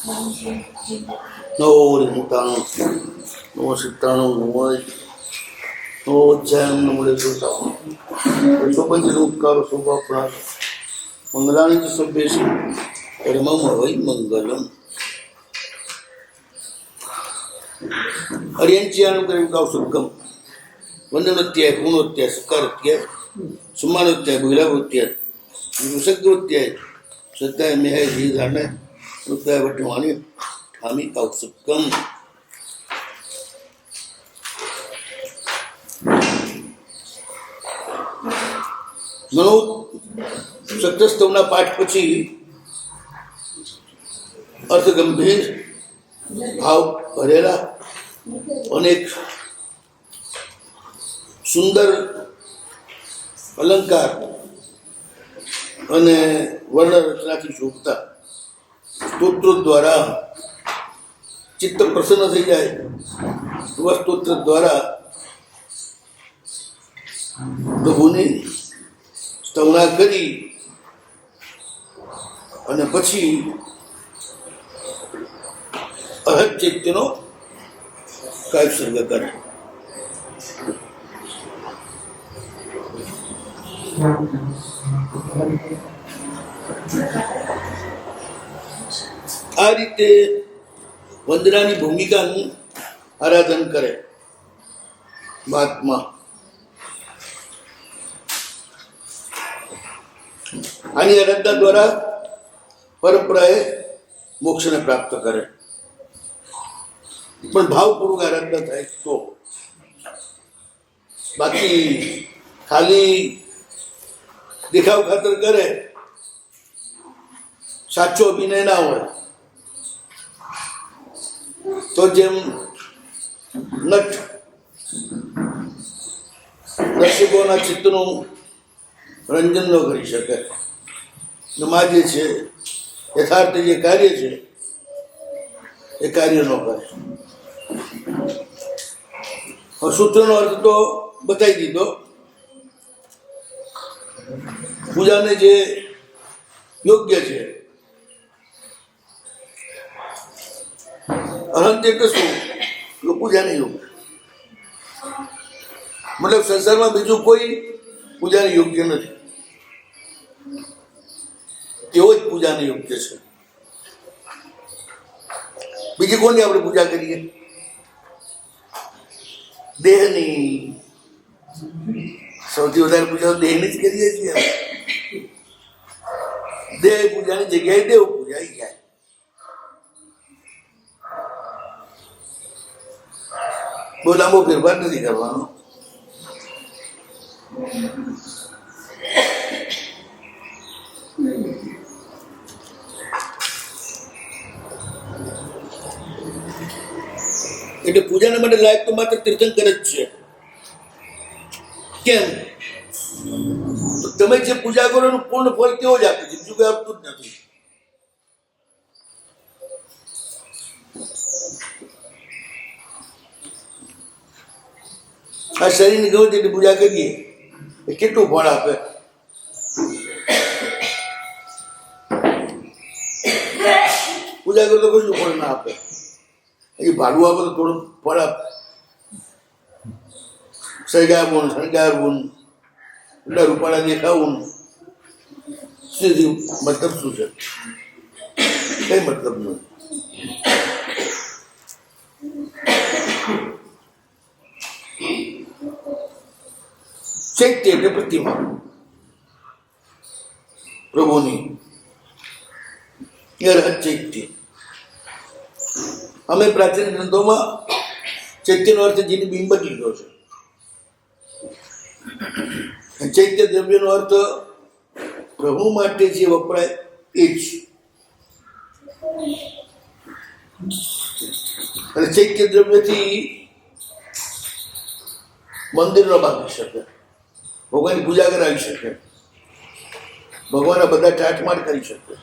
નમો નમો સિત્તાણું નમો અધ્યાયમ નમો શોભંજન ઉપકારો શોભાપ્રા મંગલાની સભ્યેશુ પરમમ હવૈ મંગલમ. હરિયંચિયાનુગ્રહ કૌશુકમ વંદનોત્યાય પૂર્ણોત્યાય સકારોત્યાય સુમાનોત્યાય ભૂલાભોત્યાય વિષગ્રોત્યાય શ્રદ્ધાય મેહાય જી ધારણાય રૂપાય વટવાણી ઠામી કૌશુકમ. મનો સત્યસ્તવના પાઠ પછી અર્થ ગંભીર ભાવ ભરેલા અનેક સુંદર અલંકાર અને વર્ણ રચનાથી શોભતા સ્તોત્રો દ્વારા ચિત્ત પ્રસન્ન થઈ જાય એવા સ્તોત્ર દ્વારા પ્રભુની સ્તવના કરી અને પછી અહત ચૈત્યનો કાવ્ય સર્ગ કરે. આ રીતે વંદનાની ભૂમિકાનું આરાધન કરે મહાત્મા. આની આરાધના દ્વારા પરંપરાએ મોક્ષને પ્રાપ્ત કરે, પણ ભાવપૂર્વક આરાધના થાય તો. બાકી ખાલી દેખાવ ખાતર કરે, સાચો અભિનય ના હોય તો જેમ નટ દર્શકોના ચિત્તનું રંજન ન કરી શકે, માં જે છે યથાર્થ જે કાર્ય છે એ કાર્ય ન કરે. સૂત્રનો અર્થ તો બતાવી દીધો. પૂજાને જે યોગ્ય છે, અનંત એટલે શું? પૂજાને યોગ્ય, મતલબ સંસારમાં બીજું કોઈ પૂજાને યોગ્ય નથી, તેઓ જ પૂજાને યોગ્ય છે. બીજી કોની આપણે પૂજા કરીએ? દેહની. સૌથી વધારે પૂજા દેહની જ કરીએ છીએ. દેહ પૂજાની જગ્યાએ દેવ પૂજા આવી જાય. બહુ લાંબો ફેરફાર નથી કરવાનો. એટલે પૂજાના માટે લાયક તો માત્ર તીર્થંકર જ છે. કેમ? તો તમે જે પૂજા કરો એનું પૂર્ણ ફળ કેવો જ આપે છે, બીજું કઈ આપતું જ નથી. આ શરીરની ગમે તેટલી પૂજા કરીએ એ કેટલું ફળ આપે? પૂજા કરો તો કશું ફળ ના આપે. એ ભાડું આપે તો થોડું ફળ આપે. સળગાવું શણગારવું, એટલા રૂપાળા દેખાવું, મતલબ શું છે? કઈ મતલબ નથી. ચૈત્ય એટલે પ્રતિમા પ્રભુની, ચૈત્ય. અમે પ્રાચીન ગ્રંથોમાં ચૈત્યનો અર્થ જેની બિંબ લીધો છે. ચૈત્ય દ્રવ્યનો અર્થ પ્રભુ માટે જે વપરાય એ જ. અને ચૈત્ય દ્રવ્યથી મંદિરનો બાંધી શકે, ભગવાનની પૂજા કરાવી શકે, ભગવાનના બધા ઠાઠમાટ કરી શકે.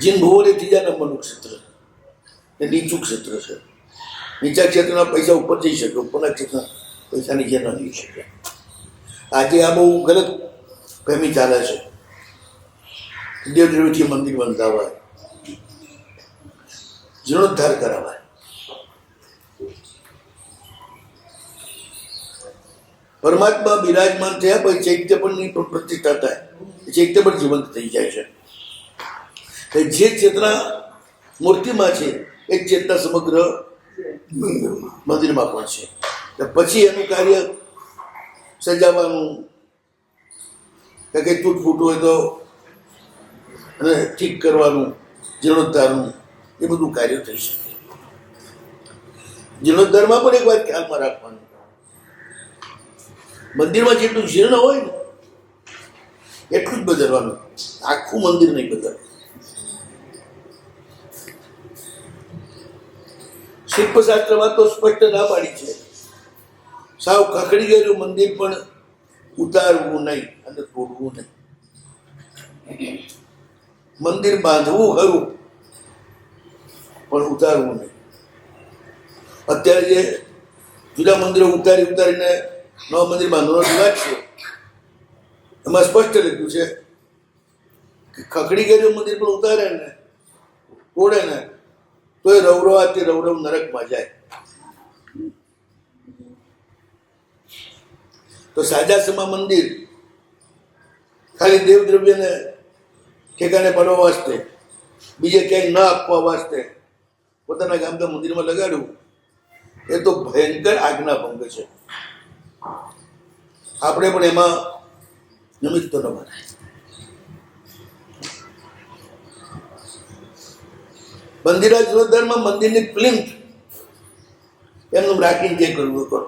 જીન ભુવન એ ત્રીજા નંબરનું ક્ષેત્ર, એ નીચું ક્ષેત્ર છે. નીચા ક્ષેત્રના પૈસા ઉપર જઈ શકે, ઉપરના ક્ષેત્રના પૈસા નીચે ન જઈ શકે. આજે આ બહુ ગલત ફહેમી ચાલે છે. દેવદ્રવ્યથી મંદિર બંધાવાય, જીર્ણોદ્ધાર કરાવાય. પરમાત્મા બિરાજમાન થયા પછી ચૈત્ય પણની પ્રતિષ્ઠા થાય, ચૈત્ય પણ જીવંત થઈ જાય છે. જે ચેતના મૂર્તિમાં છે એ ચેતના સમગ્ર મંદિરમાં પણ છે. પછી એનું કાર્ય સજાવવાનું, કંઈ તૂટ ફૂટ હોય તો અને ઠીક કરવાનું, જીર્ણોદ્ધારનું, એ બધું કાર્ય થઈ શકે. જીર્ણોદ્ધારમાં પણ એક વાત ખ્યાલમાં રાખવાની, મંદિરમાં જેટલું જીર્ણ હોય ને એટલું જ બદલવાનું, આખું મંદિર નહીં બદલવાનું. શિલ્પશાસ્ત્રમાં તો સ્પષ્ટ ના પાડી છે, સાવ ખખડી ગયેલું મંદિર પણ ઉતારવું નહીં અને તોડવું નહીં. મંદિર બાંધવું ખરું પણ ઉતારવું નહીં. અત્યારે જે જુદા મંદિરો ઉતારીને નવા મંદિર બાંધવાનો વિવાદ છે, એમાં સ્પષ્ટ લખ્યું છે કે ખખડી ગયેલું મંદિર પણ ઉતારે ને તોડે ને તો એ રવરવાથી રવરવ નરકમાં જાય. તો સાજાસમાં મંદિર ખાલી દેવદ્રવ્યને ઠેકાને પાડવા વાસ્તે, બીજે ક્યાંય ન આપવા વાસ્તે પોતાના ગામના મંદિરમાં લગાડવું, એ તો ભયંકર આજ્ઞા ભંગ છે. આપણે પણ એમાં નિમિત્ત ન બને. મંદિરા જીર્ણોદ્ધારમાં મંદિરની પ્લિન્થ એમનું રાખીને જે કરવું કરો.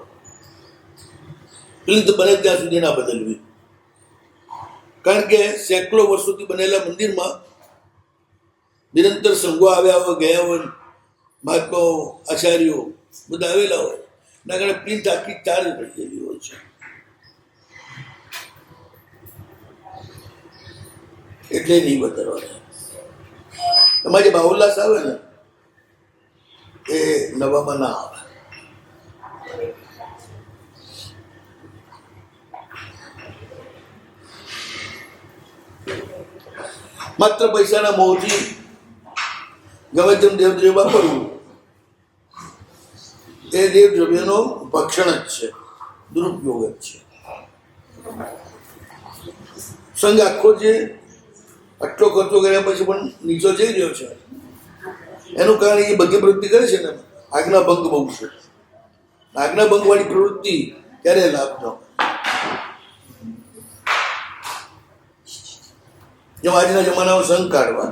પ્લિન્થ બને ત્યાં સુધી ના બદલવી, કારણ કે સેંકડો વર્ષોથી બનેલા મંદિરમાં નિરંતર સંઘો આવ્યા હોય, ગયા હોય, મહાત્માઓ, આચાર્યો બધા આવેલા હોય, એના કારણે પ્લિન્થ આખી ચાર્જ થઈ ગયેલી હોય છે. એટલે નહીં બદલવાના. એમાં જે બાહુલ્લાસ આવે ને એ નવામાં ના આવે. માત્ર પૈસાના મોહથી ગમે તેમ દેવદ્રવ્ય વાપરવું એ દેવદ્રવ્યનો ભક્ષણ જ છે, દુરુપયોગ જ છે. સંઘ આખો જે આટલો ખર્ચો કર્યા પછી પણ નીચો જઈ રહ્યો છે, એનું કારણ એ બધી પ્રવૃત્તિ કરે છે ને આજ્ઞા ભંગ બહુ છે. આજ્ઞા ભંગવાળી પ્રવૃત્તિ ક્યારે લાભ ન. જેમ આજના જમાનામાં સંઘ કાઢવા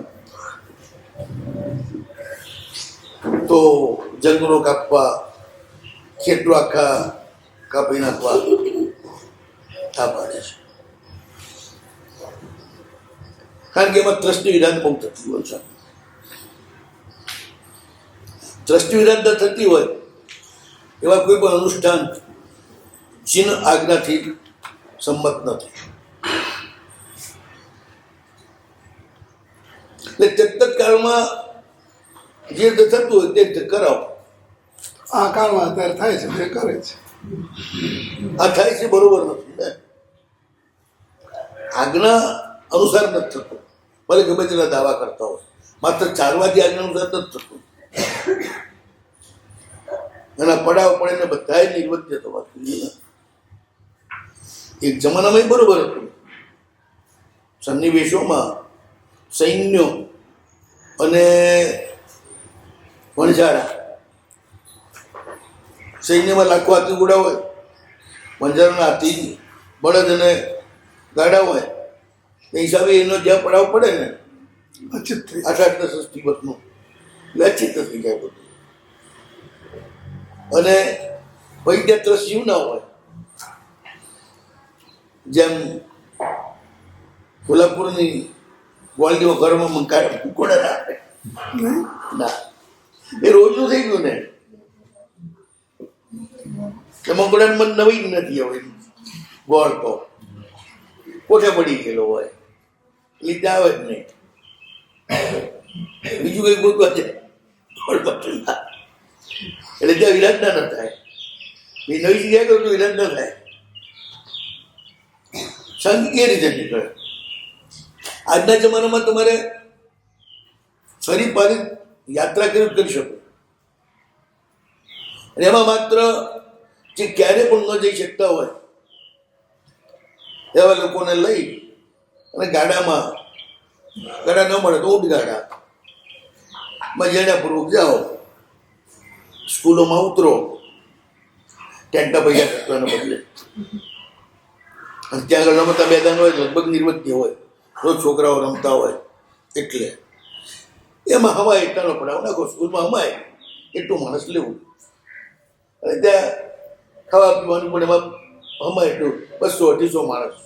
તો જંગલો કાપવા, ખેતરો આખા કાપી નાખવા આ પાડે છે. કારણ કે એમાં ટ્રસ્ટની વિરાટ બહુ થતી હોય છે. ટ્રસ્ટની વિરાટ થતી હોય એવા કોઈ પણ અનુષ્ઠાન ચીન આજ્ઞાથી સંમત નથી. એટલે તત્કાળમાં જે રીતે થતું હોય તે રીતે કરાવો. આ કાળમાં અત્યારે થાય છે તે કરે છે. આ થાય છે બરોબર નથી ને, આજ્ઞા અનુસાર નથી થતું. ભલે ગમે તેના દાવા કરતા હોય, માત્ર ચાલવાથી આજ્ઞા અનુસાર નથી થતું. એના પડાવ પડે બધા નિર્વચ્ય થવા જોઈએ. એક જમાનામાં બરોબર હતું. સન્નિવેશોમાં સૈન્યો અને વણઝારા, સૈન્યમાં લાખો હાથી ઘોડા હોય, વણઝારાના હાથી બળદ અને ગાડા હોય, એ હિસાબે એનો જ્યાં પડાવ પડે ને અચિત થઈ 8-10 વર્ષનું વ્યચિત થઈ જાય બધું. અને પછી ત્યાં ત્રસ્યું ના હોય. જેમ કોલ્હાપુરની ગ્વાલડીઓ ઘરમાં મુકોડા ના આપે ના, એ રોજનું થઈ ગયું ને. એમાં કોડાને મન નવી જ નથી હવે. ગોળ તો કોઠે પડી ગયેલો હોય એટલે આવે જ નહીં. બીજું કઈ ગોતવા છે એટલે ત્યાં વિરાટ ના થાય. એ નવી જગ્યા કરું તો વિરાટ ના થાય. સંઘ એ રીતે નીકળે. આજના જમાનામાં તમારે ફરી પારી યાત્રા કરી શકો, અને એમાં માત્ર જે ક્યારે પણ ન જઈ શકતા હોય એવા લોકોને લઈ અને ગાડામાં, ગાડા ન મળે તો ઊંટ ગાડા મજાડાપૂર્વક જાઓ, સ્કૂલોમાં ઉતરો ટેન્ટા પૈસા કરવાના બદલે. અને ત્યાં આગળ રમતા મેદાન હોય, લગભગ નિર્વત્ય હોય, રોજ છોકરાઓ રમતા હોય, એટલે એમાં હવાય એટલાનો પડાવ નાખો, સ્કૂલમાં હમાય એટલું માણસ લેવું, અને ત્યાં ખાવા પીવાનું પણ એમાં હમાય એટલું 200-250 માણસ,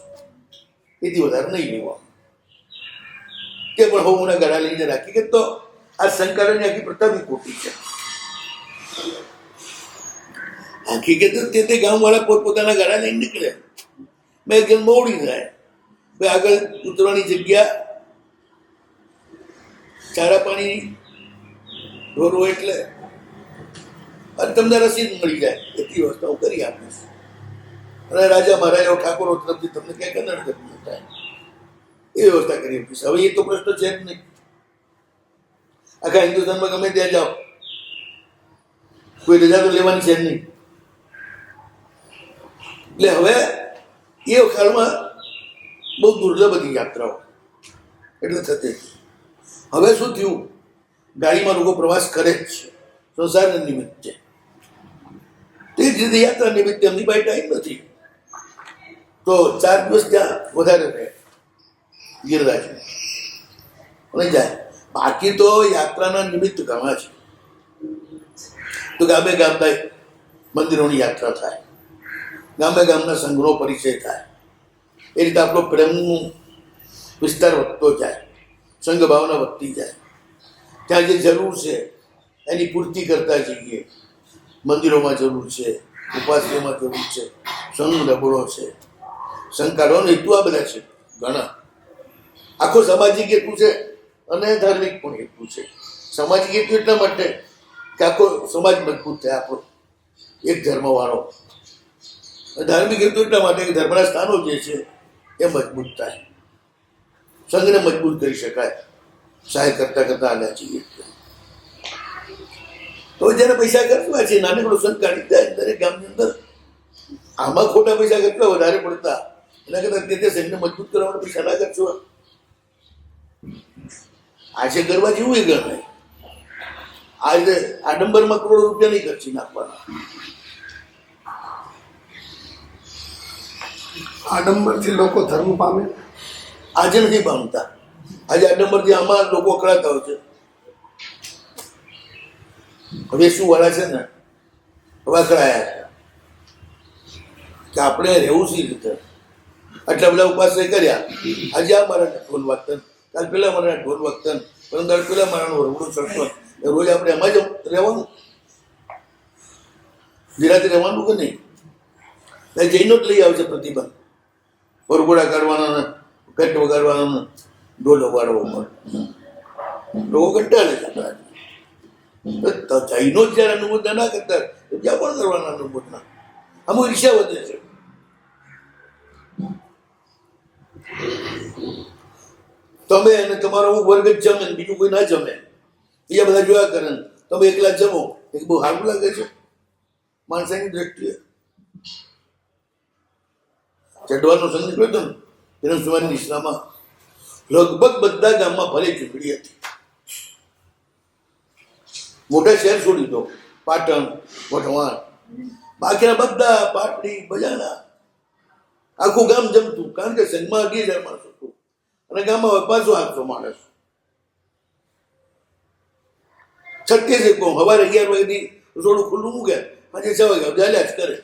એથી વધારે નહીં લેવા. તે પણ હોમના ગાડા લઈને રાખી કે તો આ સંકલનની આખી પ્રથા બી ખોટી છે. હકીકત તે ગામવાળા પોતપોતાના ગાડા લઈને નીકળે, મેં ગેલ મોડી જાય, ભાઈ આગળ ઉતરવાની જગ્યા ચારા પાણી ઢોર હોય એટલે, અને તમને રસીદ મળી જાય એટલી વ્યવસ્થા હું કરી આપીશ. અને રાજા મહારાજાઓ ઠાકોરો તરફથી તમને ક્યાંય કન્નડ કરવી થાય એ વ્યવસ્થા કરી આપીશ. હવે એ તો પ્રશ્ન છે જ નહીં. આખા હિન્દુસ્તાનમાં ગમે ત્યાં જાઓ, કોઈ રજા તો લેવાની છે જ નહીં. એટલે હવે એ કાળમાં બહુ દુર્લભ હતી યાત્રાઓ, એટલે થતી. હવે શું થયું, ગાડીમાં લોકો પ્રવાસ કરે જ છે, સંસારના નિમિત્તે. તે જ રીતે યાત્રા નિમિત્તે એમની પાસે ટાઈમ નથી, તો 4 દિવસ ત્યાં વધારે રહે ગિરરાજ અને જાય. બાકી તો યાત્રાના નિમિત્ત ઘણા છે. તો ગામે ગામ થાય મંદિરોની યાત્રા થાય, ગામે ગામના સંઘનો પરિચય થાય, એ રીતે આપણો પ્રેમનો વિસ્તાર વધતો જાય, સંઘ ભાવના વધતી જાય. ત્યાં જે જરૂર છે એની પૂર્તિ કરતા જઈએ. મંદિરોમાં જરૂર છે, ઉપાસનામાં જરૂર છે, સંઘ નબળો છે, સંઘ કાઢવાનો હેતુ આ બધા છે ઘણા. આખો સામાજિક હેતુ છે અને ધાર્મિક પણ હેતુ છે. સામાજિક હેતુ એટલા માટે કે આખો સમાજ મજબૂત થાય આપણો એક ધર્મવાળો. ધાર્મિક હેતુ એટલા માટે કે ધર્મના સ્થાનો જે છે એ મજબૂત થાય, સંઘને મજબૂત કરી શકાય. સહાય કરતા કરતા આલ્યા છીએ. તો જ્યારે પૈસા ખર્ચવા છે, નાનકડો સંઘ કાઢી જાય દરેક ગામની અંદર, આમાં ખોટા પૈસા ખર્ચવા વધારે પડતા, એના કરતા તે સંઘને મજબૂત કરવા માટે પૈસા ના ખર્ચવા. આજે કરવા જેવું એ ગણ નહીં. આજે આડંબરમાં કરોડો રૂપિયા નહીં ખર્ચી નાખવાના. આડંબરથી લોકો ધર્મ પામે, આજે નથી પામતા. આજે આડંબરથી આમાં લોકો અકળાતા હોય છે. હવે શું વાળા છે ને, હવે અકળાયા છે કે આપણે રહેવું સી રીતે. આટલા બધા ઉપાશ્રય કર્યા, આજે આ મારા ઢોલ વાગતન, કાલ પેલા મારા ઢોલ વાગતન, પરંતુ પેલા મારાનું વરવડું ચડતો, એ રોજ આપણે એમાં જ રહેવાનું, ધીરાથી રહેવાનું કે નહીં. જૈનો જ લઈ આવશે પ્રતિબંધ, વરઘોડા કાઢવાના ને ઘંટ વગાડવાના ને ઢોલ વગાડવો મળે. લોકો કંટાળે છે. જૈનો જ જયારે અનુમોદના ના કરતા ત્યાં પણ કરવાના અનુમોદના. આમાં ઈર્ષ્યા વધે છે. તમે અને તમારો અમુક વર્ગ જ જમે ને બીજું કોઈ ના જમે, બીજા બધા જોયા કરે, તમે એકલા જમો, એ બહુ સારું લાગે છે માણસાની દ્રષ્ટિએ. ચઢવાનો સંઘ નીકળ્યો હતો ને તેના સુવાની નિષ્ઠામાં લગભગ બધા ગામમાં ભલે ચૂંટણી હતી. મોટા શહેર છોડી દો, પાટણ, વઢવાણ, બાકીના બધા પાટડી, બજાના, આખું ગામ જમતું. કારણ કે સંઘમાં 20,000 માણસ હતું અને ગામમાં 500-800 માણસ. છઠ્ઠે છે કહું, સવારે 11 વાગ્યાથી રસોડું ખુલ્લું મૂકે, આજે 6 વાગ્યા ચાલ્યા જ કરે.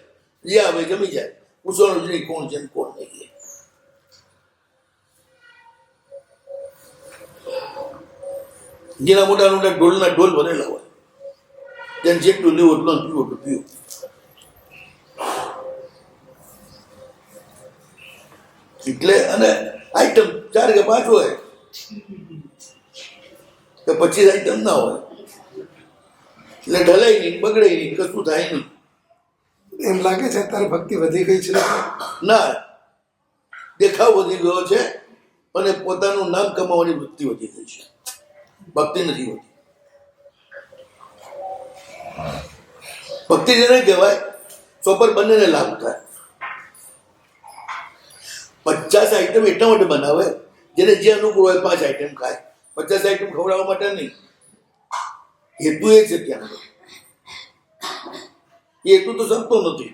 જે આવે જમી જાય, પૂછવાનું જ નહીં કોણ છે ને કોણ નહીં. જેના મોટા મોટા ઢોલના ઢોલ ભરેલા હોય, જેને જેટલું લેવું એટલું પીવું એટલું પીવું. એટલે અને આઈટમ 4 કે 5 હોય કે 25 આઈટમ ના હોય, એટલે ઢલાય નહીં, બગડે નહીં, કશું થાય નહીં. એમ લાગે છે અત્યારે ભક્તિ વધી ગઈ છે. ના, દેખાવ વધી ગયો છે અને પોતાનું નામ કમાવાની વૃત્તિ વધી ગઈ છે, ભક્તિ નથી હોતી. ભક્તિ જેને કહેવાય ચોપર બંનેને લાભ થાય. 50 આઈટમ એટલા માટે બનાવે જેને જે અનુકૂળ હોય 5 આઈટમ ખાય, 50 આઈટમ ખવડાવવા માટે નહીં. હેતુ એ છે ત્યાં, એ હેતુ તો સપતો નથી.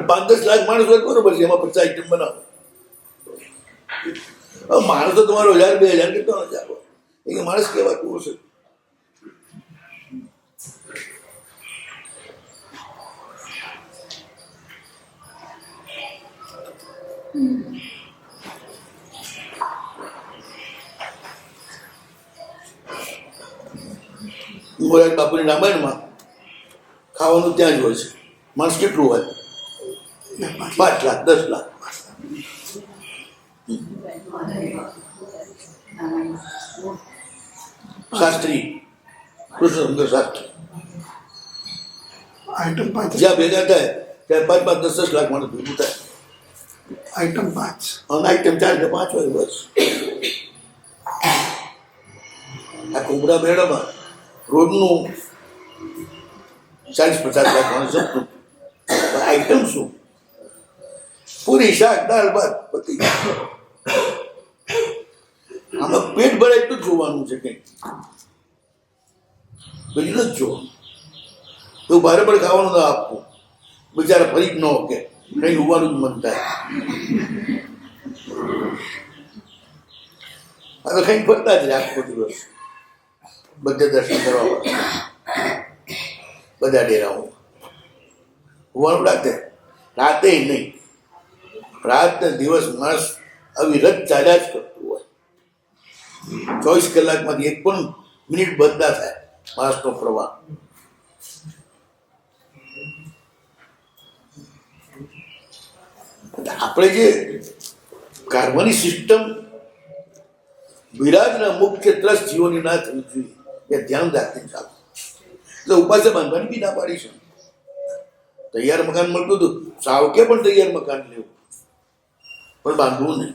5-10 લાખ માણસ હોય બરોબર છે, એમાં 50 આઈટમ બનાવો. હવે માણસ તો તમારો 1000-2000 કેટલો 1000 હોય, એ માણસ કહેવાતું હશે. મોરારી બાપુની રામાયણમાં ખાવાનું ત્યાં જ હોય છે. માણસ કેટલું હોય? 5 લાખ 10 લાખ. શાસ્ત્રી કૃષ્ણચંદ્ર શાસ્ત્રી આઈટમ 5 જ્યાં ભેગા થાય ત્યાં 5-10 લાખ માણસ ભેગું થાય. આઈટમ 5 અને આઈટમ 4 કે 5 હોય બસ. આ કુંભરા મેળામાં રોજનું 40-50 લાખ માણસ જમતું. આઈટમ શું? પૂરી, શાક, દાળ, ભાત, પતી ગયું. આમાં પેટ ભરાય એટલું જ જોવાનું છે, કંઈક બીજું નથી જોવાનું. તો ભારે પણ ખાવાનું ના આપવું, બિચારા ફરી જ ન કે કંઈ હોવાનું જ મન થાય. આ તો કંઈક ફરતા જ રહે આખો દિવસ, બધે દર્શન કરવા, બધા ડેરાઓ હોવાનું. રાતે નહીં, રાત ને દિવસ માણસ અવિરત ચાલ્યા જ કરતું હોય. 24 કલાકમાંથી 1 પણ મિનિટ બદલા થાય માણસનો પ્રવાહ. આપણે જે કર્મની સિસ્ટમ વિરાજના મુખ્ય ત્રસ્ત જીવોની ના થવી જોઈએ, એ ધ્યાન રાખીને ચાલો. એટલે ઉપાસે બાંધવાની બી ના પાડી છે. તૈયાર મકાન મળતું હતું, સાવકે પણ તૈયાર મકાન લેવું, પણ બાંધવું નહીં.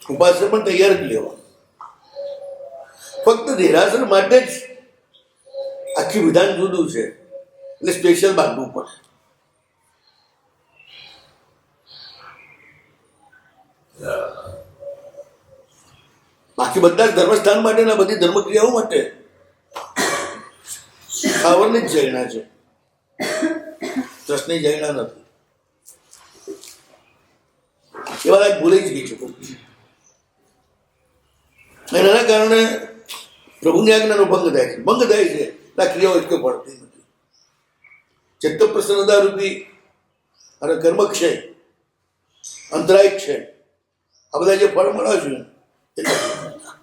ઉપાસે પણ તૈયાર જ લેવા. ફક્ત દેરાસર માટે જ આખી વિધાન જુદું છે, એટલે સ્પેશિયલ બાંધવું પડે. બાકી બધા જ ધર્મસ્થાન માટે ને બધી ધર્મક્રિયાઓ માટે ખાવાની જ જૈના છે, ટ્રસ્ટની જૈના નથી. એ વાત ભૂલી જ ગઈ છે. એના કારણે પ્રભુની આજ્ઞાનો ભંગ થાય છે. ભંગ થાય છે આ ક્રિયાઓ એટલે પડતી નથી. ચિત્ત પ્રસન્નતા રૂપી અને કર્મક્ષય, અંતરાય ક્ષય, આ બધા જે ફળ મળે છે એ નથી મળતા.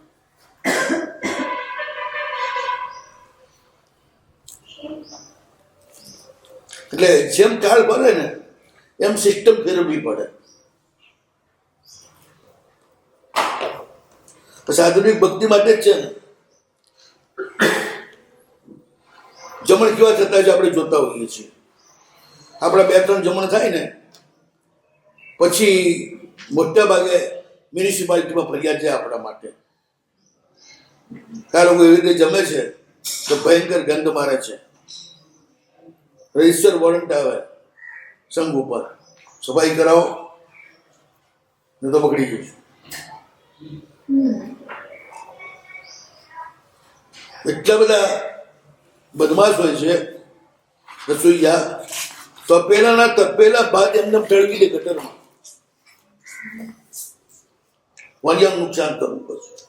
એટલે જેમ કાળ ભરે ને એમ સિસ્ટમ ફેરવવી પડે. પછી આધુનિક ભક્તિ માટે જ છે ને. જમણ કેવા થતા છે આપણે જોતા હોઈએ છીએ. આપણા 2-3 જમણ થાય ને પછી મોટા ભાગે મ્યુનિસિપાલિટીમાં ફરિયાદ છે આપણા માટે. આ લોકો એવી રીતે જમે છે તો ભયંકર ગંધ મારે છે. રજિસ્ટર વોરંટ આવે સંઘ ઉપર, સફાઈ કરાવો ને તો પકડી જઈશું. એટલા બધા બદમાશ હોય છે રસોઈયા, તપેલાના તપેલા ભાત એમને ટળવી દે ગટરમાં. વાણિયાનું નુકસાન કરવું પડશે,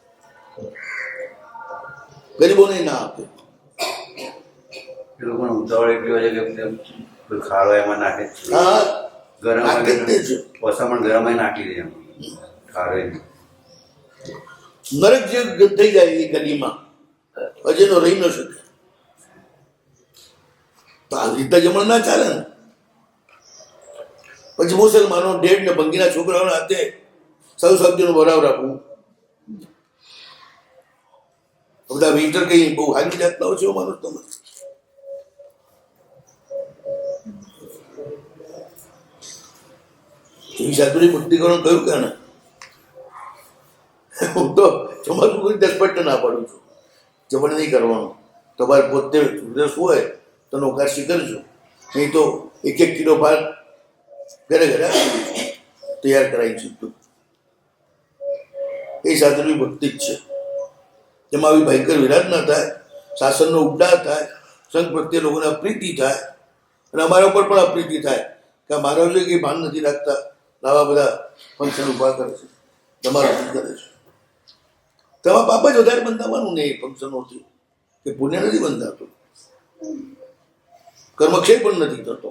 ગરીબોને ના આપે. એ લોકોને ઉતાવળ એટલી હોય છે કે કોઈ ખાડો એમાં નાખે છે. હા, ગરમ નાખે જ છે. ઓસામણ ગરમ નાખી દે એમ ખાડો. નરક જે થઈ જાય એ ગલીમાં હજેનો રહી ન શકે. તો આવી રીતના જમણ ના ચાલે ને. પછી મુસલમાનો ડેડ ને ભંગીના છોકરાઓના હાથે સૌ સબ્જીનો ભરાવ રાખવું. બધા વિન્ટર કઈ બહુ હારી જાતના હોય છે માનો તમે. એ સાધુની ભક્તિ કરવાનું કયું કે ને હું તો ચોમાસું કોઈ 10% ના પાડું છું. જબડ નહીં કરવાનું. તમારે પોતે રસ હોય તો નોકાશી કરજો, નહીં તો 1-1 કિલો ભાત ઘરે ઘરે આપી દેજો, તૈયાર કરાવી શકતું. એ સાધુની ભક્તિ જ છે, જેમાં આવી ભયંકર વિરાટ ના થાય, શાસનનો ઉદ્ધાર થાય, સંઘ પ્રત્યે લોકોને અપ્રીતિ થાય, અને અમારા ઉપર પણ અપ્રીતિ થાય કે મારા જે કંઈ ભાન નથી રાખતા, આવા બધા ફંક્શન ઊભા કરે છે, તમારા કરે છે. તમારા પાપ જ વધારે બંધાવવાનું નહીં ફંક્શનોથી, કે પુણ્ય નથી બંધાતું, કર્મક્ષય પણ નથી થતો.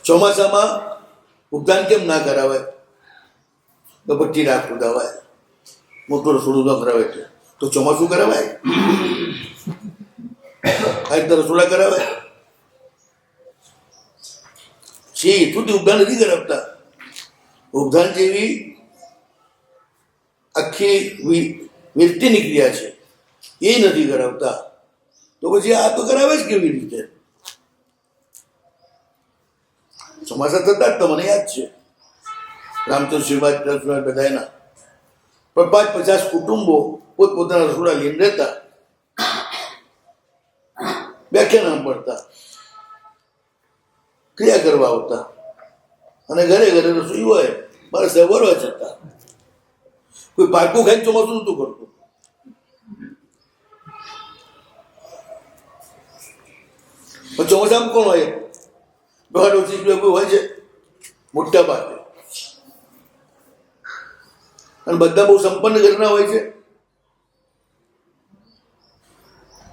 ચોમાસામાં ઉપદાન કેમ ના કરાવાય? તો ભઠ્ઠી રાખ ઉદાવાય, મોટું રસોડું ન કરાવે છે તો ચોમાસું કરાવાય? આ રીતે રસોડા કરાવાય? છે એટલું ઉપદાન નથી કરાવતા. ઉપદાન જેવી આખી વ્યક્તિની ક્રિયા છે એ નથી કરાવતા, તો પછી આ તો કરાવે જ કેવી રીતે? ચોમાસા થતા જ તો મને યાદ છે રામચંદ્ર શિવાજ બધાના પણ 5-50 કુટુંબો પોતપોતાના રસોડા લઈને રહેતા, વ્યાખ્યાન સાંભળતા, ક્રિયા કરવા આવતા, અને ઘરે ઘરે રસોઈ હોય, મારે સવારવા જતા. કોઈ પાકું ખાઈને ચોમાસું નહોતું કરતું. પણ ચોમાસામાં કોણ હોય? દોઢ કોઈ હોય છે મોટા ભાગે, અને બધા બહુ સંપન્ન ઘરના હોય છે,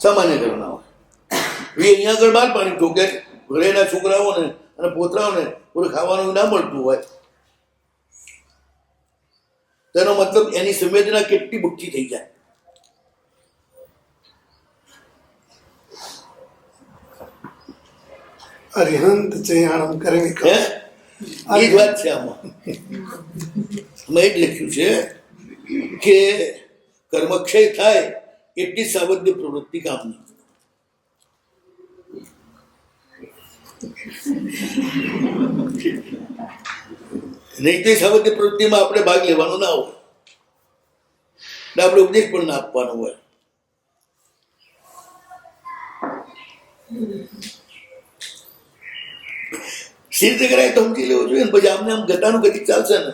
સામાન્ય ઘરના હોય. એ અહીંયા આગળ બહાર પાણી ઠોકે, ઘરેના છોકરાઓને અને પોતરાઓને પૂરું ખાવાનું ના મળતું હોય, તેનો મતલબ એની સંવેદના કેટલી બુઠ્ઠી થઈ જાય. અરિહંત ચયાણમ કરવી એ જ વાત છે. આમાં મેં એ જ લખ્યું છે કે કર્મક્ષય થાય એટલી સાવધ્ય પ્રવૃત્તિ કામની. નહીં તો સાવધ્ય પ્રવૃત્તિમાં આપણે ભાગ લેવાનો ના હોય, એટલે આપણે ઉપદેશ પણ ના આપવાનો હોય. સી રીતે કરાય તો સમજી લેવું જોઈએ ને. પછી આમને આમ ગતાનું ગતિ ચાલશે ને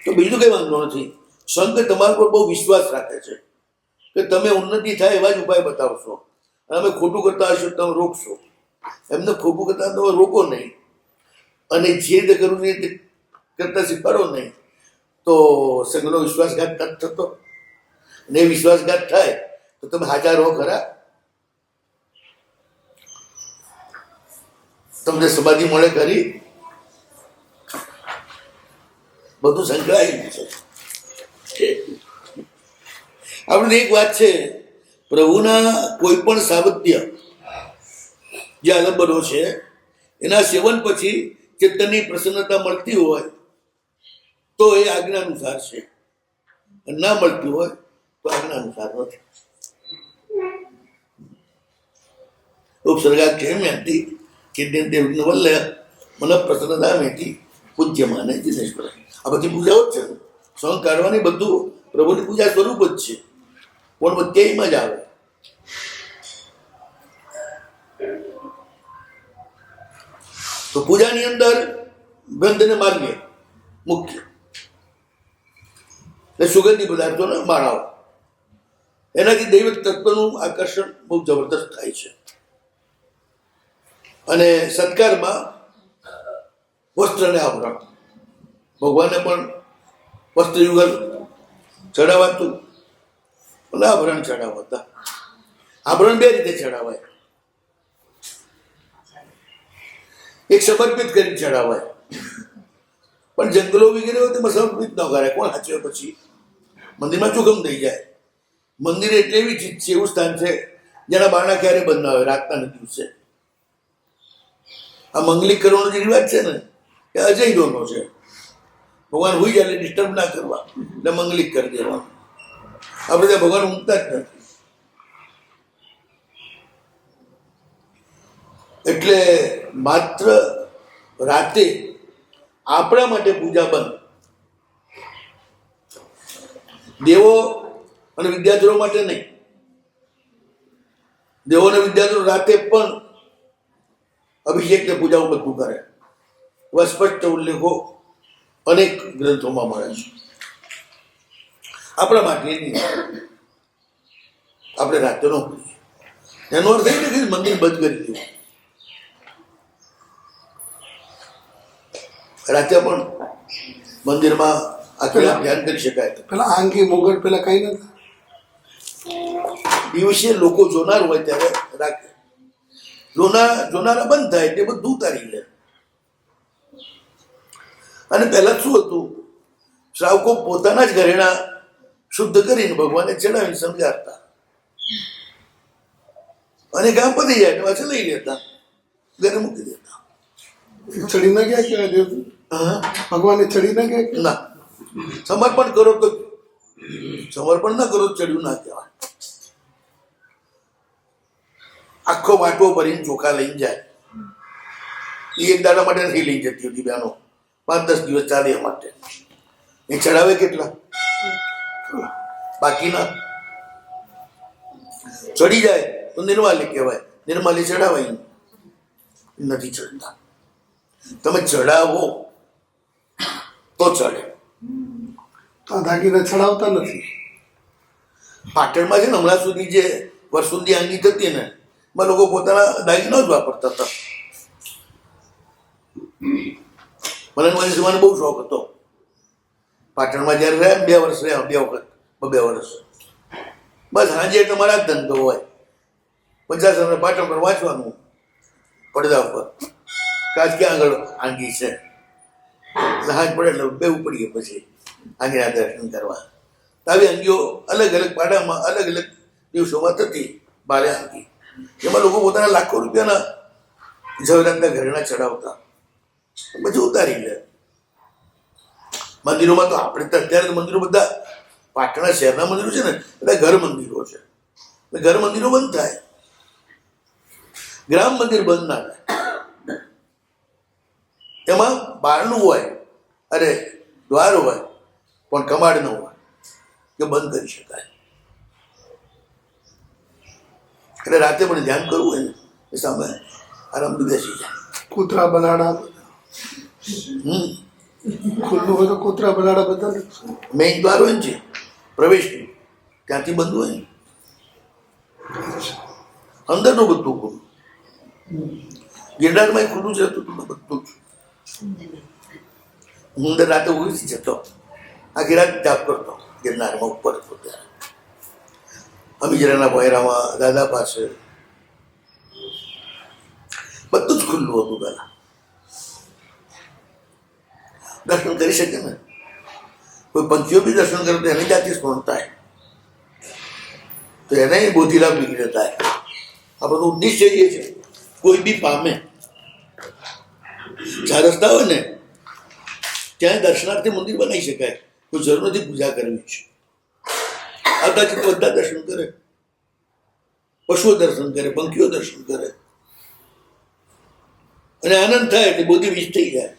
તો બીજું કઈ વાંધો નથી. સંઘ તમારા પર બહુ વિશ્વાસ રાખે છે કે તમે ઉન્નતિ થાય એવા જ ઉપાય બતાવશો, અને અમે ખોટું કરતા હશો તમે રોકશો. એમને ખોટું કરતા તમે રોકો નહીં, અને જે રીતે કરવું એ કરતા શીખવાડો નહીં, તો સંઘનો વિશ્વાસઘાત નથી થતો. અને એ વિશ્વાસઘાત થાય તો તમે હાજર રહો ખરા? તમને સમાધિ મળે ખરી? બધું સંકળાયેલું છે. આપણે એક વાત છે, પ્રભુના કોઈ પણ સાવધ્ય જે આલંબનો છે એના સેવન પછી ચેતનની પ્રસન્નતા મળતી હોય તો એ આજ્ઞાનુસાર છે, અને ના મળતી હોય તો આજ્ઞાનુસાર નથી. ઉપસર્ગા છે મેથી ચિંતન વલ્લે મને પ્રસન્નતા મેથી પૂજ્ય માને દિનેશ્વર. આ બધી પૂજાઓ જ છે. સોંગ કાઢવાની બધું પ્રભુની પૂજા સ્વરૂપ જ છે, પણ બધેમાં જ આવે. તો પૂજાની અંદર ગંધને માર્ગે મુખ્ય, એટલે સુગંધી પદાર્થોને માળાઓ, એનાથી દૈવિક તત્વનું આકર્ષણ બહુ જબરદસ્ત થાય છે. અને સત્કારમાં વસ્ત્ર અને આભરણ, ભગવાનને પણ વસ્ત્ર યુગલ ચડાવાતું અને આભરણ ચડાવતા. આભરણ બે રીતે ચડાવાય, એક સમર્પિત કરી ચડાવાય, પણ જંગલો વગેરે હોય તેમાં સમર્પિત ન કરાય. કોણ સાચવે? પછી મંદિરમાં જોખમ થઈ જાય. મંદિર એટલે એવી ચીજ છે, એવું સ્થાન છે જેના બારણા ક્યારે બંધ ના હોય રાતના દિવસે. આ મંગલિક કરવાનો જે રિવાજ છે ને એ અજૈનોનો છે. ભગવાન હોઈ જાય એટલે ડિસ્ટર્બ ના કરવા, એટલે મંગલિક કરી દેવાનું. આપણે ત્યાં ભગવાન ઊંઘતા જ નથી. એટલે માત્ર રાતે આપણા માટે પૂજા બંધ, દેવો અને વિદ્યાર્થીઓ માટે નહીં. દેવો અને વિદ્યાર્થીઓ રાતે પણ અભિષેક ને પૂજાઓ બધું કરે. એવા સ્પષ્ટ ઉલ્લેખો અનેક ગ્રંથોમાં મળે છે. આપણા માટે નહીં, આપણે રાતે ન કરીએ. એનો અર્થ એ નથી કે મંદિર બંધ કરી દેવું. રાતે પણ મંદિરમાં આખી રાત ધ્યાન કરી શકાય. પેલા આંગી મોગલ પેલા કઈ નતા. દિવસે લોકો જોનાર હોય ત્યારે રાખે. જોનારા બંધ થાય એટલે બધું ઉતારી લે. અને પહેલા શું હતું, શ્રાવકો પોતાના જ ઘરેણા શુદ્ધ કરીને ભગવાનને ચડાવીને શણગારતા અને કામ પતી જાય એટલે પાછા લઈ લેતા, ઘરે મૂકી દેતા. ચડી ના ગયા કેવાય દેવ? હા, ભગવાને ચડી ના ગયા? ના, સમર્પણ કરો તો, સમર્પણ ના કરો તો ચડ્યું ના કહેવાય. આખો વાટો ભરીને ચોખા લઈને જાય. એ એક દાડા માટે નથી લઈ જતી હતી બહેનો, 5-10 દિવસ ચાલે એ માટે. એ ચડાવે કેટલા? બાકીના ચડી જાય તો નિર્માલ્ય કહેવાય. નિર્માલ્ય ચડાવાય નથી ચડતા. તમે ચડાવો તો ચડે. તો આ દાગીના ચડાવતા નથી. પાટણમાં છે ને હમણાં સુધી જે વર્ષોથી આંગી થતી ને, એમાં લોકો પોતાના દાગીના જ વાપરતા હતા. મને મને બહુ શોખ હતો. પાટણમાં જ્યારે રહ્યા 2 વર્ષ રહ્યા, 2 વખત 2 વર્ષ. બસ હાજે તમારા જ ધંધો હોય. 50 વર્ષ પાટણ પર વાંચવાનું પડદા ઉપર, કાચ ક્યાં આગળ આંગી છે. એટલે હાજ પડે એટલે બેવું પડીએ પછી આંગીના દર્શન કરવા. આવી આંગીઓ અલગ અલગ પાડામાં અલગ અલગ દિવસોમાં થતી. બારે આંગી એમાં લોકો પોતાના લાખો રૂપિયાના ઝવેરાતના ઘરેણા ચડાવતા, બધું ઉતારી લે. મંદિરોમાં તો આપણે તો અત્યારે તો મંદિરો બધા પાટણના શહેરના મંદિરો છે ને, બધા ઘર મંદિરો છે. ઘર મંદિરો બંધ થાય, ગ્રામ મંદિર બંધ ના થાય. એમાં બારણું હોય, અરે દ્વાર હોય, પણ કમાડ ન હોય કે બંધ કરી શકાય. એટલે રાતે પણ ધ્યાન કરવું હોય ને એ સામે આરામથી બેસી જાય. કૂતરા બલાડા ખુલ્લું હોય તો કૂતરા બલાડા બધા મેઇન દ્વાર હોય ને, પ્રવેશનું ત્યાંથી બંધ હોય ને, અંદરનું બધું ખુલ્લું. ગિરનારમાં ખુલ્લું જ રહેતું હતું બધું જ. હું અંદર રાતે ઉગી જતો, આખી રાત જાપ કરતો ગિરનારમાં ઉપર હતો ત્યારે. અમીજરાના ભોયરામાં દાદા પાસે બધું જ ખુલ્લું હતું. પહેલા દર્શન કરી શકે ને, કોઈ પંખીઓ બી દર્શન કરે તો એની જાતિ સ્મરણ થાય, તો એને બોધિલાભ નીકળે થાય. આ બધું ઉદ્દેશ્ય એ છે, કોઈ બી પામે. જ્યાં રસ્તા હોય ને ત્યાં દર્શનાર્થી મંદિર બનાવી શકાય. કોઈ જરૂર નથી પૂજા કરવી છે. આવતા ચિત્ત બધા દર્શન કરે, પશુઓ દર્શન કરે, પંખીઓ દર્શન કરે, અને આનંદ થાય એટલે બોધી વીજ થઈ જાય.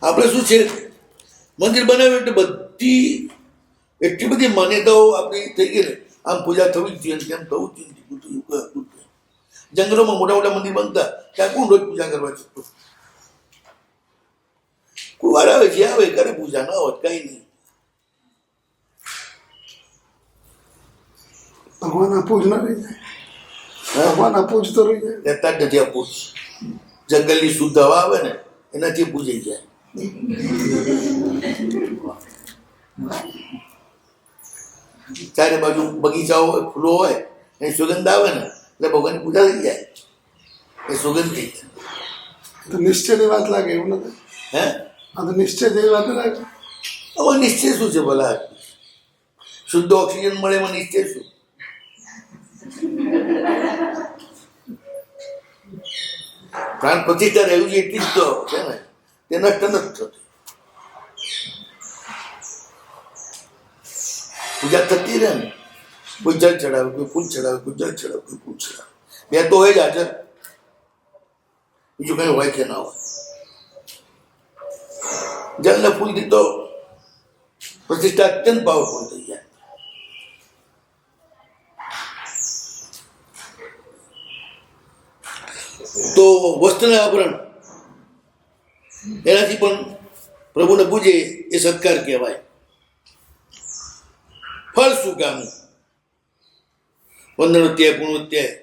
આપણે શું છે, મંદિર બનાવ્યું એટલે બધી એટલી બધી માન્યતાઓ આપણી થઈ ગઈ ને, આમ પૂજા થવી જ જોઈએ, તેમ થવું જ જોઈએ. જંગલોમાં મોટા મોટા મંદિર બનતા, ત્યાં કોણ રોજ પૂજા કરવા જતું? કોઈ વાર આવે છે, આવે કરે પૂજા, ના હોત કઈ નહીં. ભગવાન આપવું જ ના રહી જાય. ભગવાન આપવું જ તો રહી જાય. રહેતા જ નથી આપવું. જંગલની શુદ્ધ હવા આવે ને એનાથી પૂજાઈ જાય. ચારે બાજુ બગીચાઓ હોય, ફૂલો હોય, એ સુગંધ આવે ને એટલે ભગવાનની પૂજા થઈ જાય. એ સુગંધ થઈ જાય. તો નિશ્ચયની વાત લાગે એવું નથી? હે, આ તો નિશ્ચય જેવી વાત લાગે. આમાં નિશ્ચય શું છે? ભલા શુદ્ધ ઓક્સિજન મળે એમાં નિશ્ચય શું? પ્રાણ પ્રતિષ્ઠા રહેવું છે એટલી જ તો છે ને, તે નષ્ટ નથી થતી. પૂજા થતી રહે ને, કોઈ જળ ચડાવે, કોઈ ફૂલ ચડાવે, કોઈ જળ ચડાવે, કોઈ ફૂલ ચડાવે. બે તો હોય જ હાજર, બીજું કઈ હોય કે ના હોય. જળ ને ફૂલથી તો પ્રતિષ્ઠા અત્યંત પાવરફુલ થઈ જાય. તો વસ્ત્રના આભરણ એનાથી પણ પ્રભુને પૂજે એ સત્કાર કહેવાય. ફળ શું કામનું? વંદનોત્યાય, પૂર્ણોત્યાય,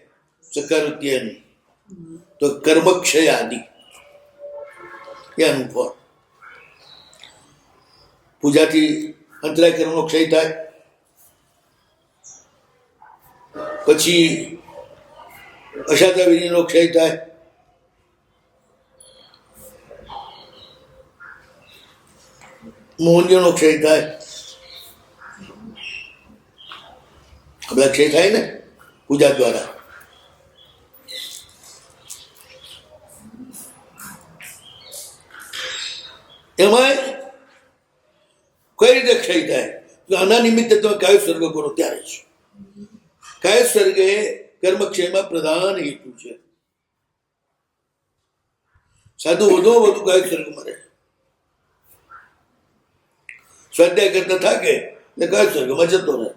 સત્કારોત્યાયનું તો કર્મક્ષય આદિ એનું ફળ. પૂજાથી અંતરાય કર્મનો ક્ષય થાય, પછી અશાતા વિધિનો ક્ષય થાય, મોહનીઓનો ક્ષય થાય. આ બધા ક્ષય થાય ને પૂજા દ્વારા. એમાં કઈ રીતે ક્ષય થાય? તો આના નિમિત્તે તમે કાય સર્ગ કરો ત્યારે જ. કાય સર્ગ એ કર્મક્ષયમાં પ્રધાન હેતુ છે. સાધુ વધુ વધુ કાય સર્ગમાં રહે. સ્વાધ્યાય કરતા થાકે એટલે કાય સર્ગમાં જતો રહે.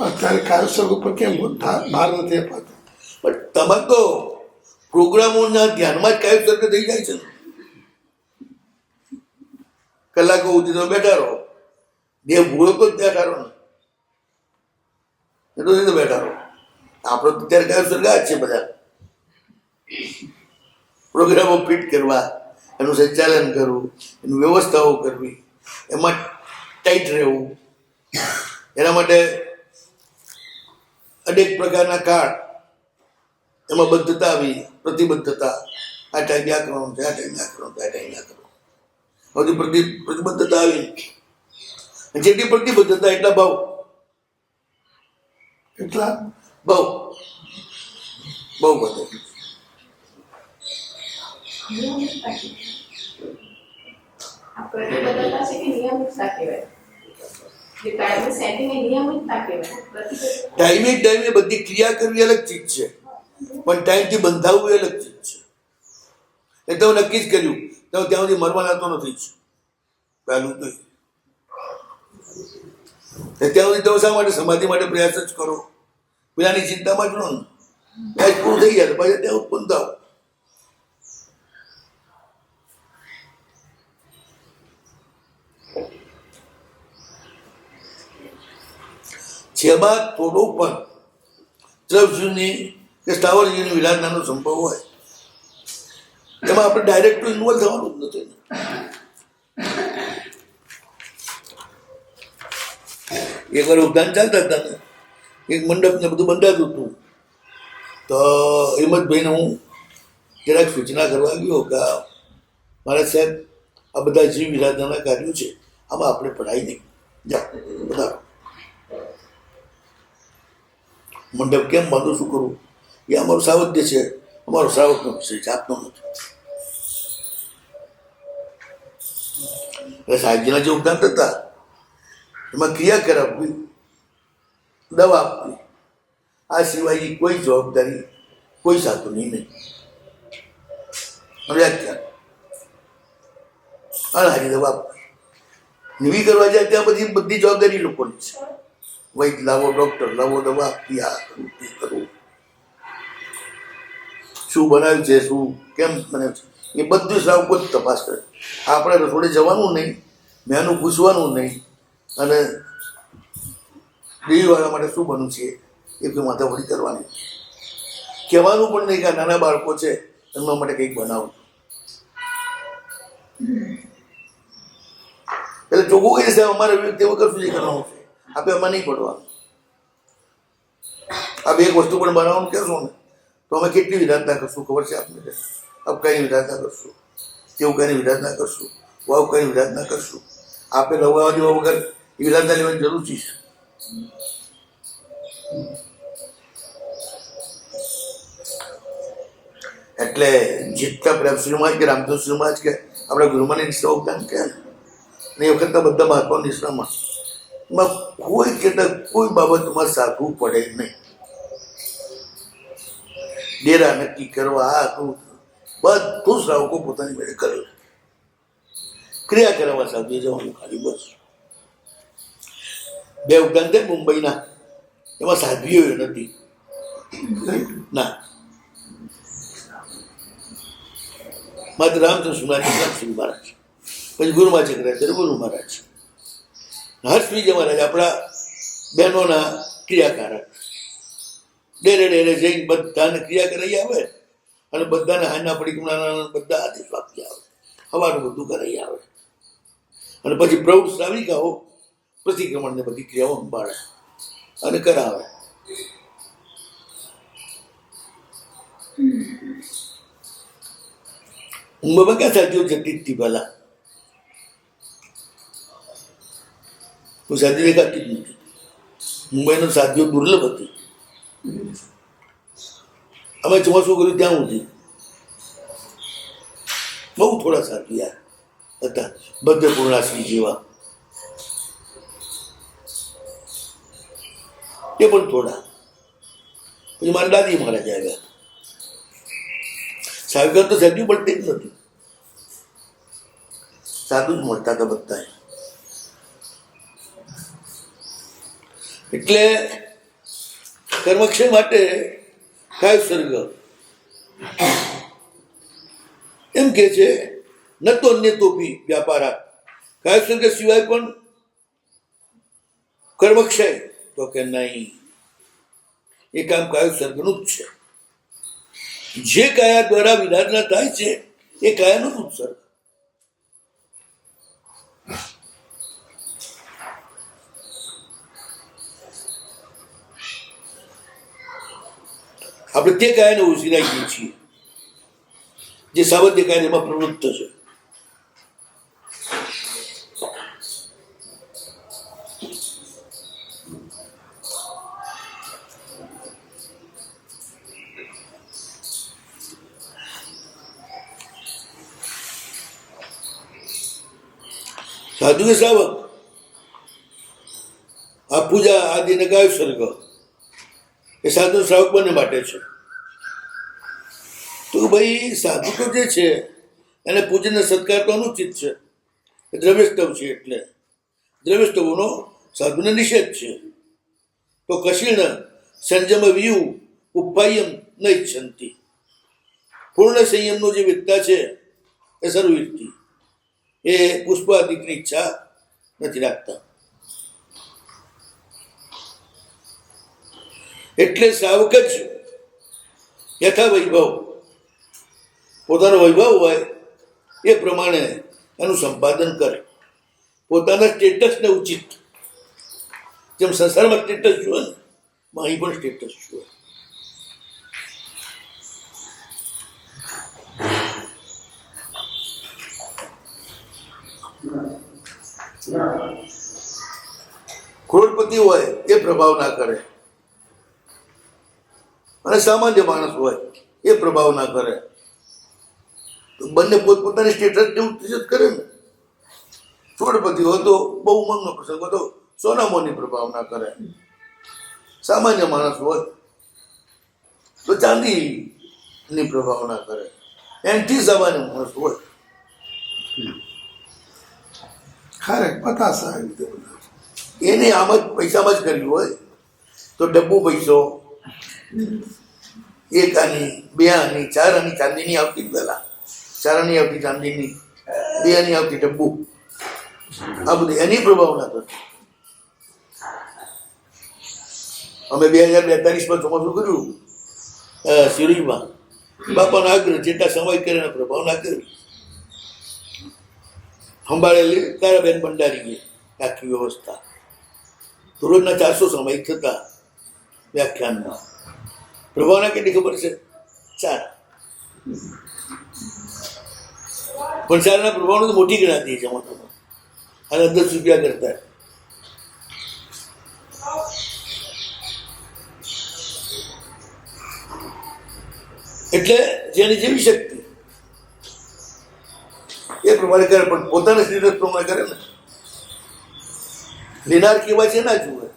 અત્યારે કાર્યસર્ગ ઉપર કેમ ભાર નથી અપાતો? પણ તમારે તો પ્રોગ્રામોના ધ્યાનમાં જ કાય સર્ગ થઈ જાય છે ને. કલાકો સુધી તમે બેઠા રહો, દેહ ભૂલો તો જ બેઠા રહો ને, એટલું રીતે બેઠા રહો. આપણે તો ત્યારે કાય સર્ગ જ છે બધા. પ્રોગ્રામો ફિટ કરવા, એનું સંચાલન કરવું, એની વ્યવસ્થાઓ કરવી, એમાં ટાઈટ રહેવું, એના માટે અનેક પ્રકારના કાર્ડ, એમાં બદ્ધતા આવી, પ્રતિબદ્ધતા. આ ટાઈમે આ કરવાનું છે, આ ટાઈમે આ કરવાનું છે, આ ટાઈમે આ કરવાનું. બધી પ્રતિબદ્ધતા આવી. જેટલી પ્રતિબદ્ધતા એટલા ભાવ. એટલા ભાવ બહુ બધે. આ પ્રતિબદ્ધતા છે કે નિયમિતતા કહેવાય? જે કાયમી સેટિંગ એ નિયમિતતા કહેવાય. ટાઈમે બધી ક્રિયા કરવી અલગ ચીજ છે, પણ ટાઈમથી બંધાવવું એ અલગ ચીજ છે. એ તો નક્કી જ કર્યું તો ત્યાં સુધી મરવાના તો નથી જ. પહેલું તો ત્યાં સુધી તો શા માટે સમાધિ માટે પ્રયાસ જ કરો? પેલાની ચિંતામાં જ રહો ને. પ્રયાસ પૂરું થઈ જાય પછી ત્યાં ઉત્પન્ન થાવ. જેમાં થોડું પણ દ્રવ્યની કે સ્થાવરજીની વિરાધનાનો સંભવ હોય એમાં આપણે ડાયરેક્ટ ઇન્વોલ્વ થવાનું જ નથી. એક વાર ઉદ્યાન ચાલતા હતા ને, એક મંડપ ને બધું બંધાતું હતું, તો હિંમતભાઈને હું જરાક સૂચના કરવા ગયો કે મારા સાહેબ આ બધા જીવ વિરાધનાના કાર્યો છે, આમાં આપણે પઢાઈ નહીં જા બધા મંડપ કેમ બાંધો, શું કરવું? એ અમારું સાવધ્ય છે, અમારો શ્રાવકનો વિષય છે, આપનો નથી. એટલે સાહેબજીના જે ઉપદાંત હતા એમાં ક્રિયા કરાવવી, દવા આપવી, આ સિવાયની કોઈ જવાબદારી કોઈ સાધુની નહીં. વ્યાખ્યાન અનારી દવા આપવી, નિવી કરવા જાય ત્યાં પછી બધી જવાબદારી લોકોની છે. વૈદ લાવો, ડોક્ટર લાવો, દવા આપવી, આ કરવું, તે કરવું, શું બનાવ્યું છે, શું કેમ બનાવ્યું છે, એ બધું શ્રાવકો જ તપાસ કરે. આપણે રસોડે જવાનું નહીં, મેનું પૂછવાનું નહીં, અને દેવીવાળા માટે શું બનવું છે એ કોઈ માથાપડી કરવાની. કહેવાનું પણ નહીં કે આ નાના બાળકો છે એમના માટે કંઈક બનાવું. એટલે ચોખ્ખું કહી દેશે અમારે વ્યક્તિ વગર સુધી કરવાનું છે, આપણે એમાં નહીં પડવાનું. આ બે વસ્તુ પણ બનાવવાનું કહેશો ને તો અમે કેટલી વિરાધના કરશું ખબર છે આપને? અબકાઈની વિરાધના કરશું, તેવકાઈની વિરાધના કરશું, વાવકાઈની વિરાધના કરશું. આપણે લવાવા દેવા વગર એ વિરાધના લેવાની જરૂર છે. એટલે જેટલા પ્રેમશ્રીમાં કે રામચંદ્રશ્રીમાં જ કે આપણા ગુરુમાની નિષ્ઠા ઉપદાન કે ને એ વખતના બધા મહાત્મા નિષ્ણામાં એમાં કોઈ કહેતા કોઈ બાબતમાં સાધવું પડે નહીં. ડેરા નક્કી કરવા આ બધું શ્રાવકો પોતાની મેળે કરે. ક્રિયા કરાવવા સાધુએ જવાનું ખાલી બસ. 2 ઉદ્યાન છે મુંબઈના, એમાં સાધ્વીઓ નથી ના, માત્ર રામચંદ્ર સુનાજી શ્રી મહારાજ, પછી ગુરુમા ચક્રાચાર્ય ગુરુ મહારાજ, હર્ષવિજય મહારાજ આપણા બહેનોના ક્રિયાકારક. ડેરે ડેરે જઈને બધાને ક્રિયા કરાવી આવે અને બધાને હાના પડી બધા આદેશ આપી આવે, હવાનું બધું કરાવી આવે અને પછી પ્રૌઢ શ્રાવિકાઓ પ્રતિક્રમણને બધી ક્રિયાઓ સંભાળે અને કરાવે. મુંબઈમાં ક્યાં સાધ્યો જતી હતી પહેલા? કોઈ સાધ્ય દેખાતી જ નથી. મુંબઈનો સાધ્યો દુર્લભ હતી. અમે ચોમાસું કર્યું ત્યાં સુધી બહુ થોડા સાધ્યા હતા, બધે પૂર્ણાશ્રી જેવા, એ પણ થોડા. પછી મારા દાદી મહારાજ આવ્યા. સાહેબ તો સાધ્યું મળતી જ નથી, સાધુ જ મળતા હતા બધા. એટલે કર્મક્ષય માટે કાય સર્ગ એમ કે છે, ન તો અન્ય તોપી વ્યાપારા, કાય સર્ગ સિવાય પણ કર્મક્ષય, તો કે નહીં, એ કામ કાય સર્ગનું જ છે. જે કાયા દ્વારા વિરાધના થાય છે એ કાયાનો જ ઉત્સર્ગ. આપણે તે કાયાને ઉછીરાઈએ છીએ જે સાવધ્ય કાય એમાં પ્રવૃત્ત છે. સાધુ કે સાવક આ પૂજા આદિ ને ગાય સર્ગ એ સાધુ શ્રાવક બંને માટે છે. તો ભાઈ સાધુ તો જે છે એને પૂજન સત્કાર તો અનુચિત છે, દ્રવ્યસ્તવ છે, એટલે દ્રવ્યસ્તવોનો સાધુને નિષેધ છે. તો કશીણ સંજમ વ્યુ ઉપાયમ ન ઈચ્છંતી, પૂર્ણ સંયમનો જે વિદ્તા છે એ સર્વવિદ્તિ, એ પુષ્પાદિકની ઈચ્છા નથી રાખતા. એટલે સાવક જ યથા વૈભવ, પોતાનો વૈભવ હોય એ પ્રમાણે એનું સંપાદન કરે. પોતાના સ્ટેટસને ઉચિત, જેમ સંસારમાં સ્ટેટસ જુએ ને અહીં પણ સ્ટેટસ જુએ. કરોડપતિ હોય એ પ્રભાવ ના કરે, અને સામાન્ય માણસ હોય એ પ્રભાવ ના કરે. તો બંને પોતપોતાની સ્ટેટસ જેવું જ કરે ને. કરોડપતિ હોય તો બહુ ઉમંગનો પ્રસંગ હોય તો સોનામોની પ્રભાવ ના કરે, સામાન્ય માણસ હોય તો ચાંદીની પ્રભાવ ના કરે, એનથી સામાન્ય માણસ હોય ખરે પતાસા એને આમ જ પૈસામાં જ કર્યું હોય તો ડબ્બુ પૈસો 1 આની 2 આની 4 આની ચાંદીની આવતી, પહેલા 4 આની આવતી ચાંદીની, 2 આની આવતી ડબ્બુ, આ બધી એની પ્રભાવ ના થતી. અમે 2042માં ચોમાસું કર્યું શિરીમાં, બાપાનો આગ્રહ જેટલા સમય કરીને પ્રભાવ ના કર્યું. સંભાળેલી તારાબેન ભંડારીએ આખી વ્યવસ્થા. તો રોજના 400 સામયિક થતા વ્યાખ્યાનમાં. પ્રભાવના કેટલી ખબર છે? 4. પણ 4ના પ્રભાવનું તો મોટી ગણાતી છે જમાનામાં, અને 10 રૂપિયા કરતા. એટલે જેની જેવી શક્તિ એ પ્રમાણે કરે, પણ પોતાના સ્ટેટસ પ્રમાણે કરે ને લેનાર કેવા છે ના જુએ,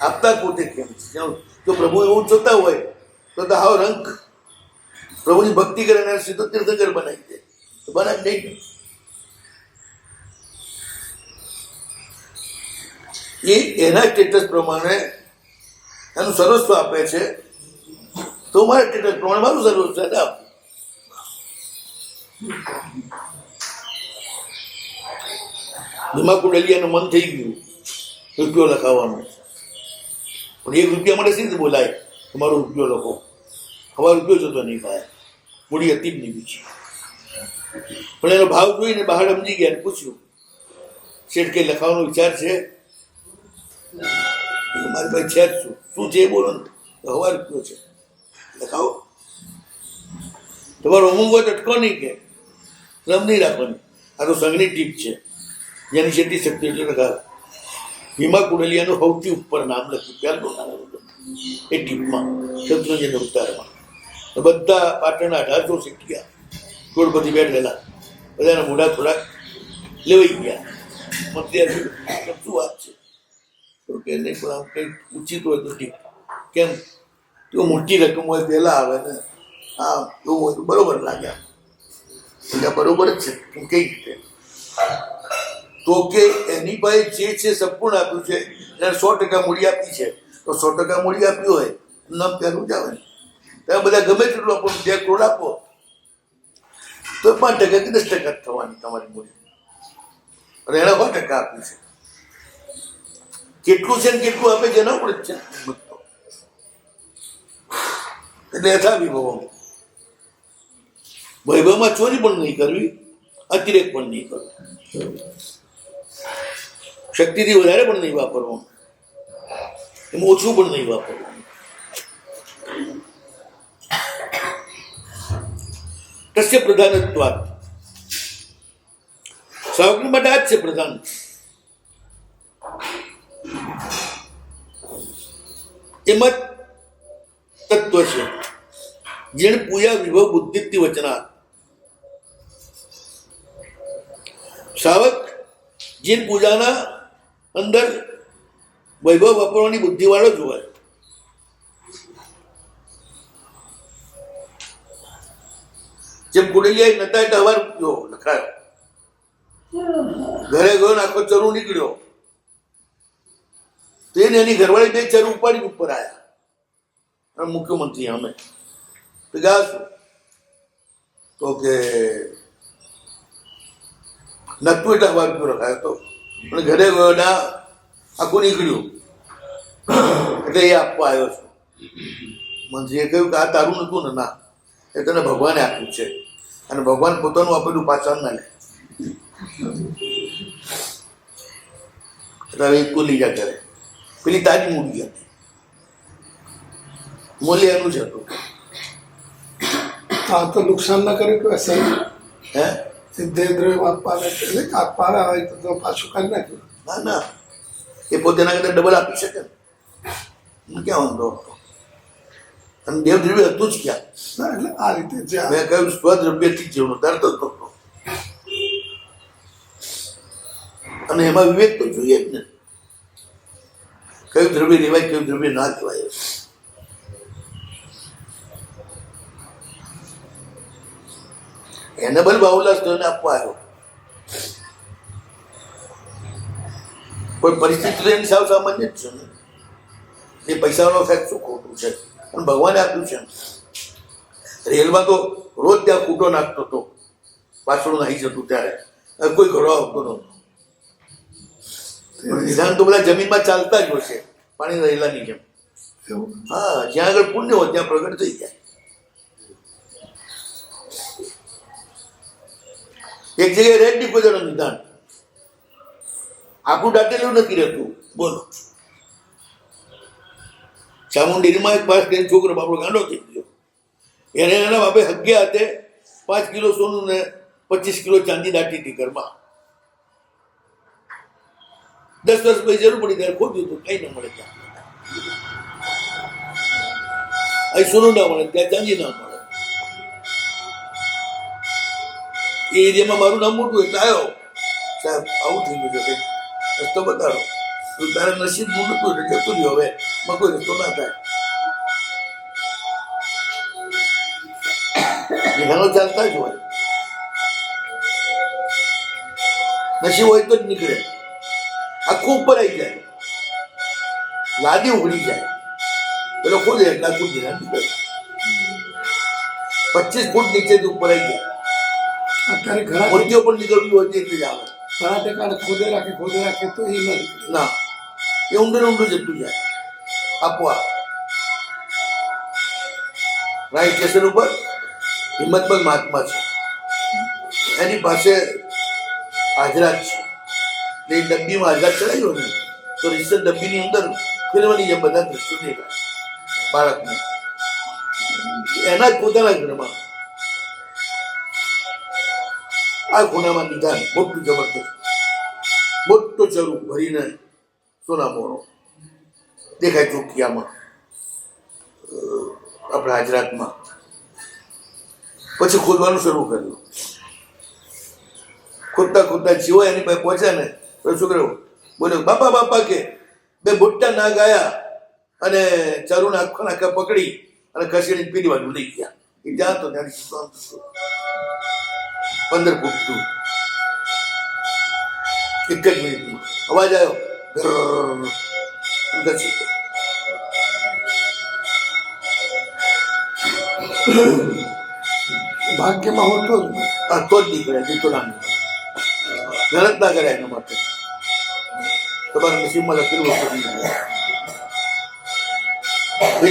આપતા પોતે કેમ છે. જો પ્રભુ એવું જોતા હોય તો હાવ રંગ પ્રભુની ભક્તિ કરે અને સીધો તીર્થંકર બનાવી દે, તો બનાવી નહીં. એ એના સ્ટેટસ પ્રમાણે એનું સર્વસ્વ આપે છે, તો મારા સ્ટેટસ પ્રમાણે મારું સર્વસ્વ એને આપવું. ભીમા કુંડલિયાનું મન થઈ ગયું રૂપિયો લખાવવાનું, પણ 1 રૂપિયા માટે સીધું બોલાય તમારો રૂપિયો લખો, હવા રૂપિયો જતો નહીં થાય, મૂડી હતી જ નહીં બીજી. પણ એનો ભાવ જોઈને બહાર સમજી ગયા, પૂછ્યું શેઠ કે લખાવવાનો વિચાર છે? મારી પાસે છે જ શું છે એ બોલો ને. હવા રૂપિયો છે, લખાવો. તમારો અમુક હોય અટકો નહીં, કે રમ નહીં રાખવાની, આ તો સંઘની ટીપ છે, જેની જેટલી શક્તિ એટલી લખાવે. ભીમા કુંડલિયાનું સૌથી ઉપર નામ લખ્યું પહેલું નામ એ ટીપમાં, શત્રુંજયના ઉતારમાં. બધા પાટણના 1800 શીખ્યા, કરોડપતિ બેઠેલા, બધાના મોઢા થોડાક લેવાઈ ગયા. મંત્રી શું વાત છે? તો કે નહીં, પણ આમ કંઈક ઉચિત હોય તો ઠીક. કેમ? તો મોટી રકમ હોય પહેલાં આવે ને, હા એવું હોય તો બરોબર લાગ્યા. એટલે બરોબર જ છે. કેમ કઈ રીતે? તો કે એની પાસે જે છે સંપૂર્ણ આપ્યું છે, એને 100% મૂડી આપી છે, તો 100% મૂડી આપ્યું હોય નામ પહેલું જ આવે ને. તમે બધા ગમે તેટલું આપો, 2 કરોડ આપો તો 5% કે 10% થવાની તમારી મૂડી, અને એને 100% આપ્યું છે. કેટલું છે ને કેટલું આપે છે એના ઉપર જ છે. એટલે યથા વિભવ, વૈભવમાં ચોરી પણ નહીં કરવી, અતિરેક પણ નહીં કરવો, શક્તિથી વધારે પણ નહીં વાપરવું, એમાં ઓછું પણ નહીં વાપરવું. કશ્ય પ્રધાનત્વાત, સાવકની માટે આ જ છે પ્રધાન. એમાં તત્વ છે જેને પૂજા વિભવ બુદ્ધિથી વચના. સાવક જેન પૂજાના અંદર વૈભવ વાપરવાની બુદ્ધિ વાળો જ હોય. જેમ કુંડલિયા નતા એટલે હવાર રૂપિયો લખાયો, ઘરે ગયો આખો ચરુ નીકળ્યો, તો એને એની ઘરવાળી 2 ચરુ ઉપાડી ઉપર આવ્યા, અને મુખ્યમંત્રી અમે તો ગયા શું? તો કે નતું એટલે હવાર રૂપિયો લખાયો હતો, અને ઘરે ગયો ના આખું નીકળ્યું, એટલે એ આપવા આવ્યો છું. મંત્રીએ કહ્યું કે આ તારું નતું ને? ના, એ તને ભગવાને આપ્યું છે, અને ભગવાન પોતાનું આપેલું પાછળ ના લે. એટલે હવે એક લીજા કરે, પેલી તારી મૂડી હતી, મૂલ્ય એનું જ હતું. આ તો નુકસાન ના કર્યું કે સહી હે સિદ્ધેન્દ્ર આપવાને આપવાના હોય તો પાછું કરી નાખ્યું. ના ના, એ પોતે એના કરતા ડબલ આપી શકે ને, ક્યાં વાંધો? અને દેવદ્રવ્ય હતું જ ક્યાં? ના, એટલે આ રીતે જે મેં કહ્યું સ્વદ્રવ્યથી જીવનો ધરતો હતો, અને એમાં વિવેક તો જોઈએ જ ને. કયું દ્રવ્ય લેવાય, કયું દ્રવ્ય ના લેવાય. એને બલ બાહુલાસ ધન આપવા આવ્યો, કોઈ પરિસ્થિતિ એની સાવ સામાન્ય જ છે ને. એ પૈસાનો ફેક્ટ શું ખોટું છે? પણ ભગવાને આપ્યું છે. રેલમાં તો રોજ ત્યાં ખૂટો નાખતો હતો, પાછળ નાહી જતું ત્યારે કોઈ ઘડો આવતો નહોતો. નિધાન તો બધા જમીનમાં ચાલતા જ હશે, પાણી રહેલાની જેમ. હા, જ્યાં આગળ પુણ્ય હોય ત્યાં પ્રગટ થઈ જાય. એક જગ્યાએ રેડ ડિપોઝિટનું નિદાન આપણું દાટેલું નથી રહેતું. બોલો, ચામુંડીમાં એક પાસ કરીને છોકરો બાપડો ગાંડો થઈ ગયો. એને એના બાપે હગ્યા હાથે 5 કિલો સોનું ને 25 કિલો ચાંદી દાટી હતી ઘરમાં. 10 વર્ષ પછી જરૂર પડી ત્યારે ખોટ્યું હતું, કઈ ન મળે ત્યાં. અહીં સોનું ના મળે, ત્યાં ચાંદી ના મળે. એ એરિયામાં મારું નામ મોટું એટલે આવ્યો, સાહેબ આવું થઈ ગયું છે, રસ્તો બતાડો. તો તારે નસીબ નું નતું એટલે જતું રહ્યો, હવે એમાં કોઈ રસ્તો ના થાય. નિહાળો ચાલતા જ હોય, નસીબ હોય તો જ નીકળે. આખું ઉપર આવી જાય, લાદી ઉઘડી જાય, પેલો ખોલે એટલે આખું ધીરા નીકળે. 25 ફૂટ નીચેથી ઉપર આવી જાય. અત્યારે ઘણા મૂર્તિઓ પણ નીકળવી હોય તો એટલી જ આવે. ઘણા ટેકાને ખોદે રાખે તો એ નહીં. ના, એ ઊંડું જતું જાય આપોઆપ. રાય સ્ટેશન ઉપર હિંમતમલ મહાત્મા છે, એની પાસે હાજરાત છે. એટલે એ ડબ્બીમાં હાજરાત ચડાવ્યો ને તો રીસર ડબ્બીની અંદર ફિલ્મની જેમ બધા દ્રશ્યો દેખાય બાળકને. એના જ પોતાના ઘરમાં આ ખૂણામાં નિધાન મોટું જબરદસ્ત મોટો ચરું ભરીને સોના મોરો દેખાય ચોકિયામાં, આપણા હાજરાતમાં. પછી ખોદવાનું શરૂ કર્યું. ખોદતા જીવો એની પાસે પહોંચ્યા ને તો છોકરો બોલ્યો, બાપા બાપા કે 2 મોટા નાગ આયા અને ચરુને આખા પકડી અને ખસેડી પીડી બાજુ લઈ ગયા. એ જ્યાં તો ત્યાં 15 ફૂટ દૂર. એક જ મિનિટમાં અવાજ આવ્યો, ભાગ્યમાં હોતો જ તો જ નીકળે, નહીં તો ના નીકળે. મહેનત ના કરે એના માટે. તમારા નસીબમાં લખેલું વસ્તુ નીકળે.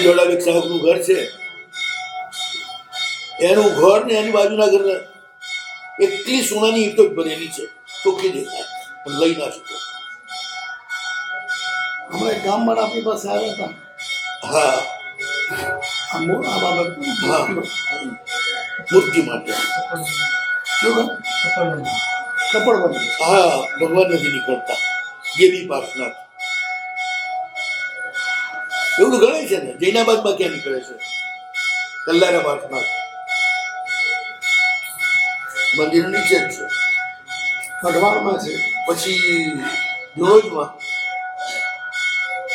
જોડાવેક સાહેબનું ઘર છે, એનું ઘર ને એની બાજુના ઘર એટલી સોનાની ઈંટો જ બનેલી છે, ચોખ્ખી દેખાય પણ લઈ ના શકો. હમણાં એક ગામમાં આપણી પાસે આવ્યા હતા. હા, આ બાબત હા, મૂર્તિ માટે. કપડ બને. હા, ભગવાન નથી નીકળતા, દેવી પાર્થનાથ એવું ગણાય છે ને. જૈનાબાદમાં ક્યાં નીકળે છે? કલ્લારા પાર્થનાથ મંદિર નીચે જ છે. ગઢવાડમાં છે. પછી જુનોજમાં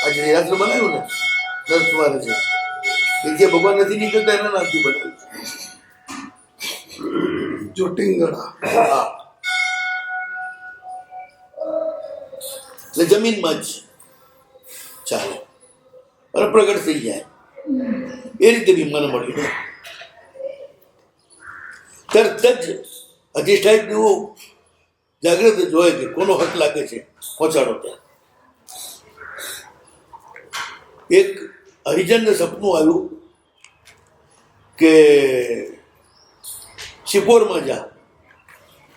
આજે નિરાશ્ર બનાવ્યું ને નરસવારે છે, એ જે ભગવાન નથી નીકળતા એના નામથી બનાવ્યું છે. ચોટિંગડા. હા, એટલે જમીનમાં જ ચાલે અને પ્રગટ થઈ જાય. એ રીતે ભીમાને મળીને તરત જ અધિષ્ઠાયક જેવો જાગ્રત જોયે કે કોનો હક લાગે છે, પહોંચાડો ત્યાં. એક હરિજનને સપનું આવ્યું કે શિપોરમાં જા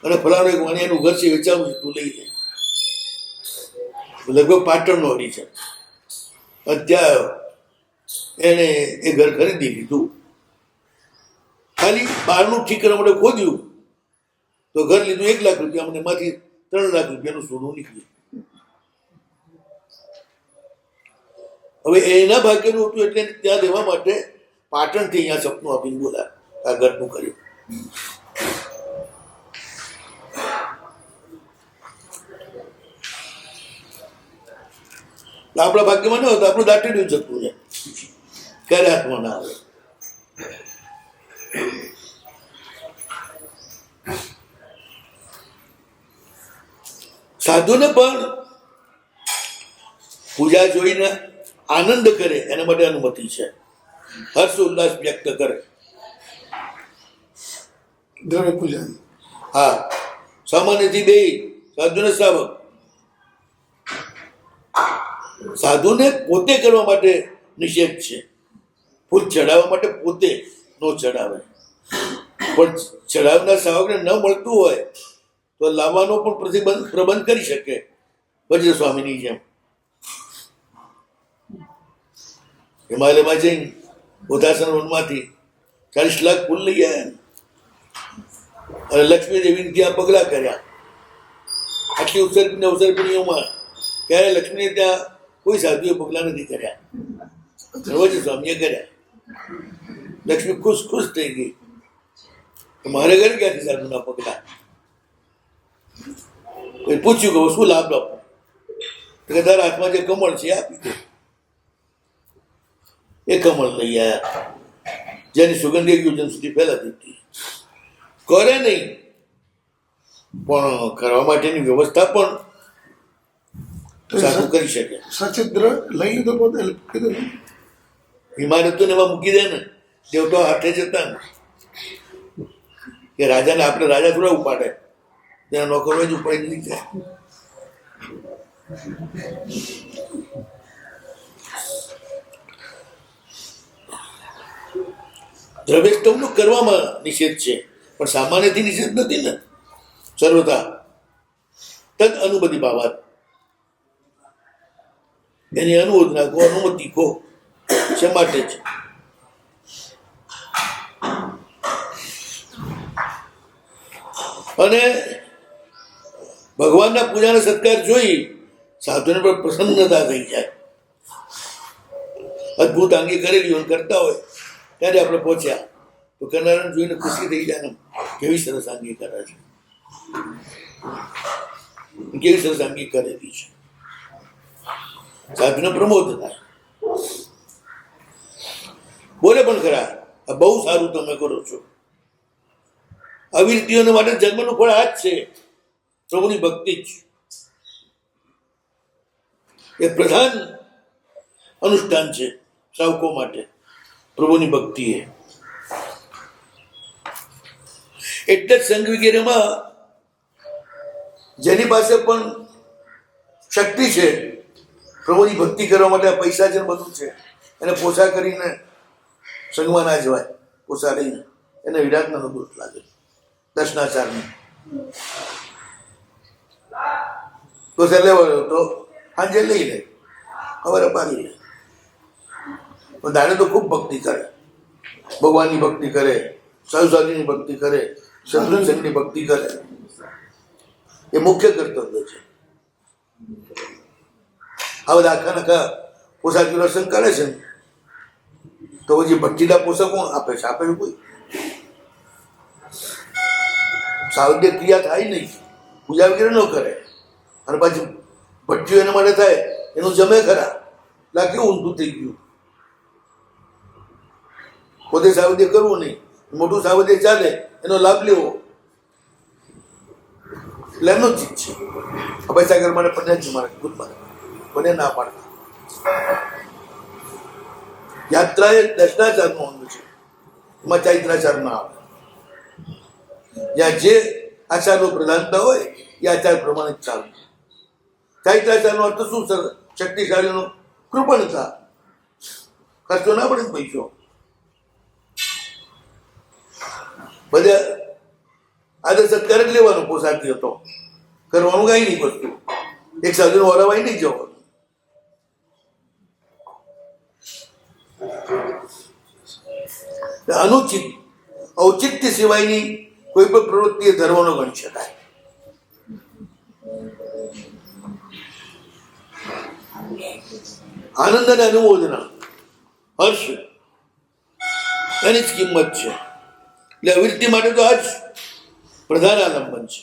અને ફલાણો એક વાણિયાનું ઘર છે, વેચાવું છે, તું લઈ જાય. લગભગ પાટણનો હરિજન. ત્યાં એને એ ઘર ખરીદી લીધું. ખાલી બહારનું ઠીક કરવા માટે ખોદ્યું તો ઘર લીધું 1 લાખ રૂપિયા, મને એમાંથી 3 લાખ રૂપિયાનું સોનું નીકળ્યું. હવે એના ભાગ્યનું હતું એટલે ત્યાં દેવા માટે પાટણથી અહીંયા સપનું આપીને બોલા આ ઘરનું કર્યું. આપણા ભાગ્યમાં ન હોય તો આપણું દાટેલું જતું છે, ક્યારે હાથમાં ના આવે. સાધુને પણ પૂજા જોઈને આનંદ કરે એના માટે અનુમતિ છે. હર્ષ ઉલ્લાસ વ્યક્ત કરે. દ્રવ્ય પૂજન. હા, સામાન્યથી 2 સાધુ ને શ્રાવક. સાધુને પોતે કરવા માટે નિષેધ છે. ફૂલ ચડાવવા માટે પોતે ન ચડાવે, પણ ચડાવનાર શ્રાવકને ન મળતું હોય તો લાવવાનો પણ પ્રબંધ કરી શકે, વજ્ર સ્વામીની જેમ. હિમાલયમાં જઈને ઉદાસન વનમાંથી 40 લાખ ફૂલ લઈ આવ્યા અને લક્ષ્મી દેવીને ત્યાં પગલા કર્યા. આટલી અવસરપીણીઓમાં ક્યારે લક્ષ્મીને ત્યાં કોઈ સાધુએ પગલા નથી કર્યા, વજ્ર સ્વામીએ કર્યા. લક્ષ્મી ખુશ થઈ ગઈ, મારે ઘરે ક્યાંથી સાધુના પગલા. કોઈ પૂછ્યું કે શું લાભ આપો, કે દર હાથમાં જે કમળ છે એ આપી દે. એ કમળ લઈ આવ્યા, જેની સુગંધ એક યોજન સુધી ફેલાતી હતી. કરે નહીં, પણ કરવા માટેની વ્યવસ્થા પણ સાધુ કરી શકે. સચિદ્ર લઈ લીધો પોતે કીધું ને. ઇમારતોને એમાં મૂકી દે ને, દેવતો હાથે જતા ને કે રાજાને આપણે રાજા થોડા ઉપાડે, તેના નોકરો જ ઉપાડી નહીં જાય. દ્રવ્ય સ્તંભનો કરવામાં નિષેધ છે, પણ સામાન્યથી નિષેધ નથી ને. સર્વતા તદ અનુબધી બાબત, એની અનુમોદના કો, અનુમતિ કો છે માટે જ. અને ભગવાનના પૂજાનો સત્કાર જોઈ સાધુને પણ પ્રસન્નતા થઈ જાય. અદભુત આંગી કરેલી કરતા હોય ત્યારે આપણે પહોંચ્યા તો કરનારાને જોઈને ખુશી થઈ જાય ને, કેવી સરસ આંગી કરે છે, કેવી સરસ આંગી કરેલી છે. સાધુને પ્રમોદ થાય, બોલે પણ ખરા, આ બહુ સારું તમે કરો છો. આવી રીતિઓને માટે જન્મનું ફળ આ જ છે, પ્રભુની ભક્તિ જ. એ પ્રધાન અનુષ્ઠાન છે સાવકો માટે, પ્રભુની ભક્તિ એ. એટલે જ સંઘ વગેરેમાં જેની પાસે પણ શક્તિ છે પ્રભુની ભક્તિ કરવા માટે, પૈસા છે બધું છે, એને પોસા કરીને સંઘમાં ના જવાય. પોસા લઈને એને વિરાટનો દોષ લાગે, દર્શનાચારને પોસા લેવાયો તો સાંજે લઈ લે, ખબર પાડી લે. પણ દાડે તો ખૂબ ભક્તિ કરે, ભગવાનની ભક્તિ કરે, સાધુની ભક્તિ કરે, સંઘની ભક્તિ કરે. એ મુખ્ય કર્તવ્ય છે. આ બધા આખા નખા પોશાક દર્શન કરે છે ને, તો પછી ભટ્ટીના પોષક કોણ આપે છે? આપે છે કોઈ? સાવધ્ય ક્રિયા થાય નહીં, પૂજા વગેરે ન કરે, અને પાછી ભટ્ટીઓ એના માટે થાય, એનું જમે ખરા. લા કેવું ઊંધું થઈ ગયું. પોતે સાવધ્ય કરવું નહીં, મોટું સાવધ્ય ચાલે એનો લાભ લેવો, એટલે એમનો ચીજ છે. પૈસા કર મારે પંચાયત મારે ખુદ મારે બને ના પાડતા. યાત્રા એ દર્શનાચારનું અંગ છે, એમાં ચૈત્રાચાર ના આવે. જ્યાં જે આચારનો પ્રધાનતા હોય એ આચાર પ્રમાણે જ ચાલુ. ચૈત્રાચારનો અર્થ શું? સર શક્તિશાળીનો કૃપણતા, ખર્ચો ના પડે પૈસો. બધા આદર સત્કાર જ લેવાનો પોસાતી હતો, કરવાનું કઈ નહીં વસ્તુ. એક સાધુનો વરાવાય નહીં જવાનું. અનુચિત ઔચિત્ય સિવાયની કોઈ પણ પ્રવૃત્તિ એ ધર્મનો ગણી શકાય. આનંદ અને અનુમોદના, હર્ષ, એની જ કિંમત છે. એટલે અવિરતિ માટે તો આ જ પ્રધાન આલંબન છે.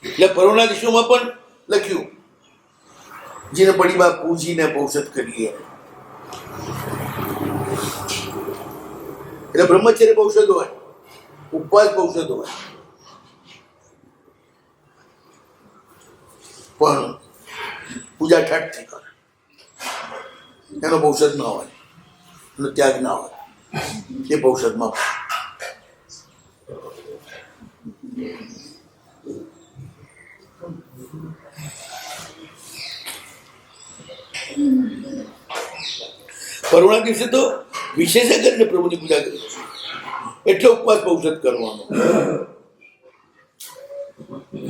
એટલે પરોના દિશોમાં પણ લખ્યું, જેને પડીમાં પૂજીને પૌષધ કરીએ. એટલે બ્રહ્મચર્ય પૌષધ હોય, ઉપવાસ પૌષધ હોય, પણ પૂજા ઠાઠથી કરે એનો પૌષધ ના હોય, એનો ત્યાગ ના હોય. એ પૌષધમાં કરુણા દિવસે તો વિશેષ કરીને પ્રભુની પૂજા કરી છે, એટલે ઉપવાસ પૌષધ કરવાનો.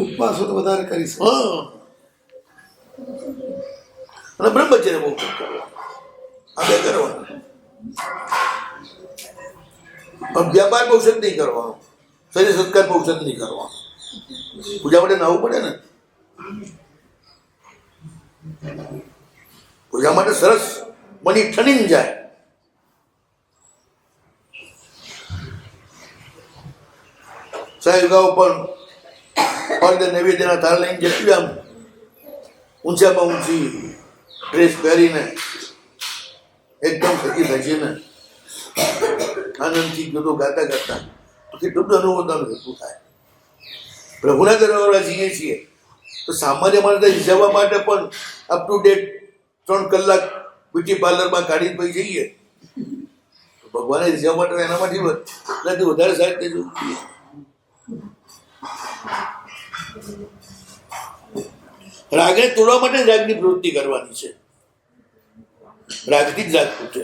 ઉપવાસો તો વધારે કરીશ. હા, અને બ્રહ્મચર્ય પૌષધ કરવાનો, આ બે કરવાનું. પણ વ્યાપાર પૌષધ નહીં કરવાનો, શરીર સત્કાર પૌષધ નહીં કરવાનો. પૂજા માટે નાવું પડે ને. પૂજા માટે સરસ મની ઠણીને જાય. સાહેબગાઓ પણ ફળ નૈવેદ્યના થાળ લઈને જતી આમ ઊંચામાં ઊંચી ડ્રેસ પહેરીને એકદમ થકી ભજીને આનંદથી ગીતો ગાતા ગાતા તો કેટલું બધું અનુભવ તમને ભેગું થાય. પ્રભુના દરબારમાં જઈએ છીએ તો સામાન્ય માણસને રીઝવવા માટે પણ અપ ટુ ડેટ 3 કલાક બ્યુટી પાર્લરમાં કાઢી પછી જઈએ તો ભગવાને રીઝવવા માટે એનામાંથી એનાથી વધારે સારી રીતે જવું જોઈએ. રાગને તોડવા માટે જ રાગની પ્રવૃત્તિ કરવાની છે. રાગથી જ રાગ તૂટે.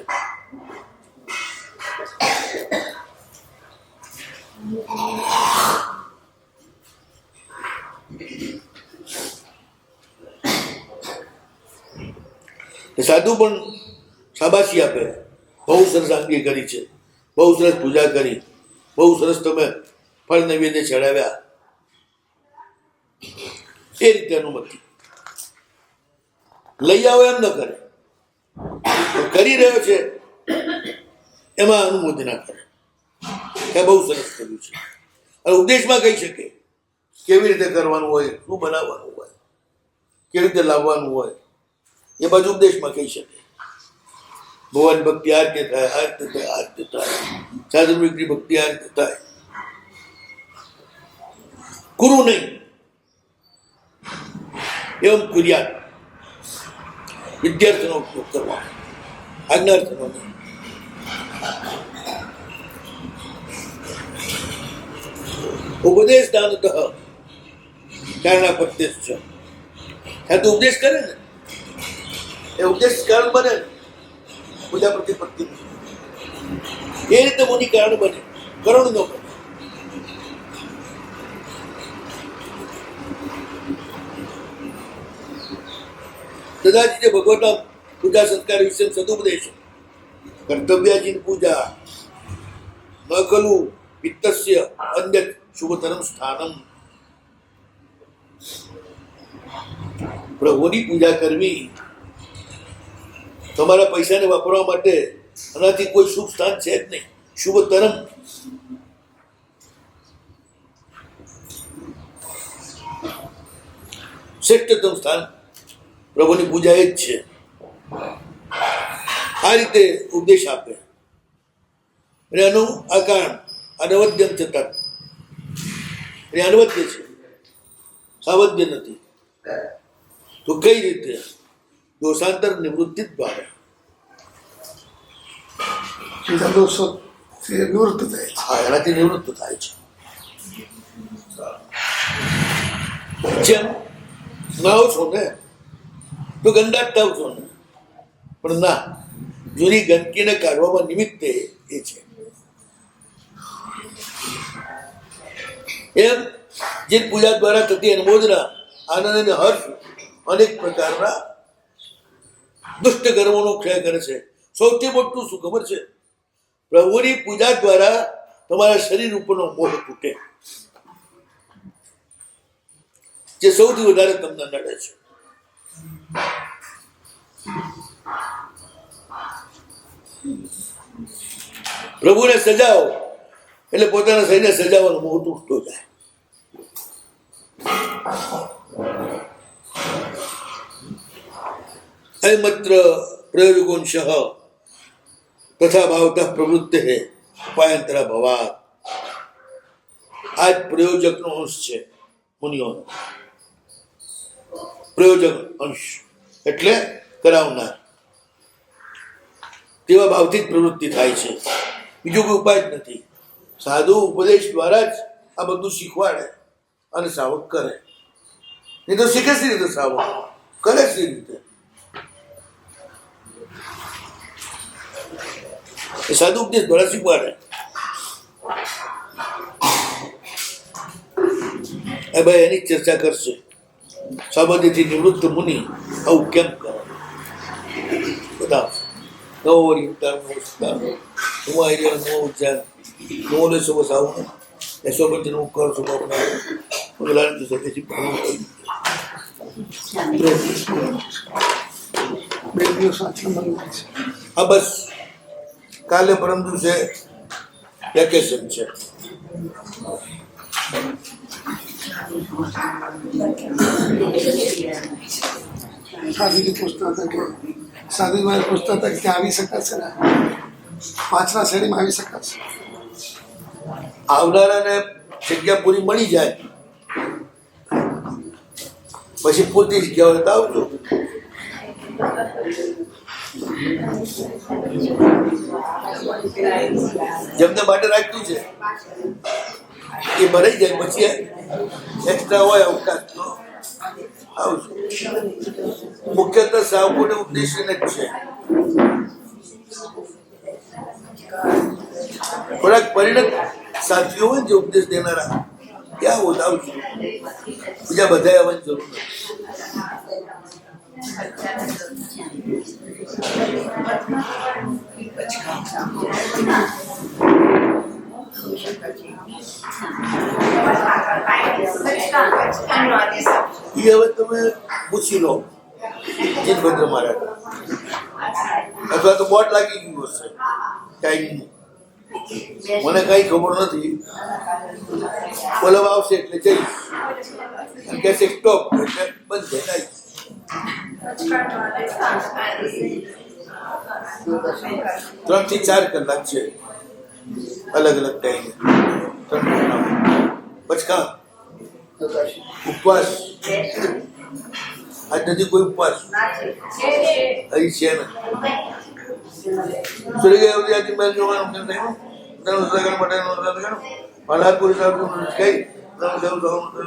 સાધુ પણ શાબાશી આપે, બહુ સરસ આંગી કરી છે, બહુ સરસ પૂજા કરી, બહુ સરસ તમે ફળ નૈવેદ્ય ચડાવ્યા, એ રીતે અનુમતિ. લઈ આવો એમ ન કરે, કરી રહ્યો છે એમાં અનુમતિ ના કરે કે બહુ સરસ કર્યું છે. અને ઉપદેશમાં કહી શકે કેવી રીતે કરવાનું હોય, શું બનાવવાનું હોય, કેવી રીતે લાવવાનું હોય, એ બાજુ ઉપદેશમાં કહી શકે. ભગવાન ભક્તિ આ રીતે થાય, આ રીતે થાય, આ રીતે થાય, સાધુની ભક્તિ આ રીતે થાય. કુરુ નહીં, એવમ કુર્યાત. વિદ્યાર્થીનો ઉપયોગ કરવા, આજ્ઞાર્થીનો નહીં. ઉપદેશ દાનતઃ કારણાપત્ય છે. તો ઉપદેશ કરે ને એ ઉપદેશ કારણ બને ને પૂજા પ્રતિપત્તિ. એ રીતે મુનિ કારણ બને, કરણ નો બને. દાદાજી જે ભગવતના પૂજા સંસ્કાર વિશે સદુપદેશ કર્તવ્યાજીની પૂજા ન ખલુ વિત્તસ્ય અન્ય શુભતરમ સ્થાનમ. પ્રભુની પૂજા કરવી તમારા પૈસાને વાપરવા માટે આનાથી કોઈ શુભ સ્થાન છે જ નહીં. શુભતરમ શ્રેષ્ઠતમ સ્થાન પ્રભુની પૂજા એ જ છે. આ રીતે ઉપદેશ આપે અને એનું આ કારણ અનવદ્યમ થતા એ અનવદ્ય છે, સાવધ્ય નથી. તો કઈ રીતે? દોષાંતર નિવૃત્તિ દ્વારા બીજા દોષો નિવૃત્ત થાય છે. હા, એનાથી નિવૃત્ત થાય છે. જેમ નાવ છો ને તો ગંદા જ થાવ છો ને, પણ ના, જૂની ગંદકીને કાઢવામાં નિમિત્તે એ છે. એમ જે પૂજા દ્વારા થતી અનુમોદના, આનંદ અને હર્ષ અનેક પ્રકારના દુષ્ટ કર્મોનો ક્ષય કરે છે. સૌથી મોટું શું ખબર છે? પ્રભુની પૂજા દ્વારા તમારા શરીર ઉપરનો મોહ તૂટે, જે સૌથી વધારે તમને નડે છે. પ્રભુને સજાવો એટલે પોતાના શરીરને સજાવવાનો મોહ તૂટતો જાય. અયમત્ર પ્રયોગોંશ તથા ભાવતઃ પ્રવૃત્તિ ઉપાયંતરા ભવાત. આ જ પ્રયોજકનો અંશ છે મુનિઓનો. પ્રયોજક અંશ એટલે કરાવનાર. તેવા ભાવથી જ પ્રવૃત્તિ થાય છે, બીજો કોઈ ઉપાય જ નથી. સાધુ ઉપદેશ દ્વારા જ આ બધું શીખવાડે અને શ્રાવક કરે. નહીં તો શીખે સી રીતે શ્રાવક, કરે સી રીતે? એ સાધુ ઉપદેશ દ્વારા શીખવાડે. એ ભાઈ એની ચર્ચા કરશે. સાબરમતીથી નિવૃત્ત મુનિ આવું કેમ કરે બધા નવો વરિયંતાર નવો સુધાર નવો આઈડિયા નવો ઉચ્ચાર નવો લેશો બસ આવું ને યશોપતિનું કર છો બનાવે બદલાને સદેશી ભણવું બે દિવસ આટલા મળ્યું છે. હા બસ કાલે પરમ દિવસે વેકેશન છે. સાધુજી પૂછતા હતા કે સાધુજી મારે પૂછતા હતા કે ત્યાં આવી શકાશે ને પાછલા શ્રેણીમાં આવી શકાશે. આવનારાને જગ્યા પૂરી મળી જાય પછી પૂરતી જગ્યા હોય તો આવજો. જેમને માટે રાખ્યું છે એ ભરાઈ જાય પછી એક્સ્ટ્રા હોય અવકાશ તો આવજો. મુખ્યત્વે સાવકોને ઉદ્દેશ્યને જ છે. થોડાક પરિણત સાથીઓ હોય જે ઉપદેશ દેનારા ક્યાં હોત આવજો. બીજા બધા આવવાની જરૂર નથી. એ હવે તમે પૂછી લો જીતભદ્ર મહારાજ અથવા તો બોટ લાગી ગયું હશે ટાઈમનું. મને કઈ ખબર નથી. બોલાવા આવશે એટલે જઈશ અને કહેશે સ્ટોપ એટલે બંધ થઈ જાય. 3 થી 4 કલાક છે અલગ અલગ ટાઈમે. પછી કાં ઉપવાસ આજ નથી કોઈ ઉપવાસ હજી છે ને સૂર્ય આવતી મેં જોવાનું માલાપુર કઈ કઈ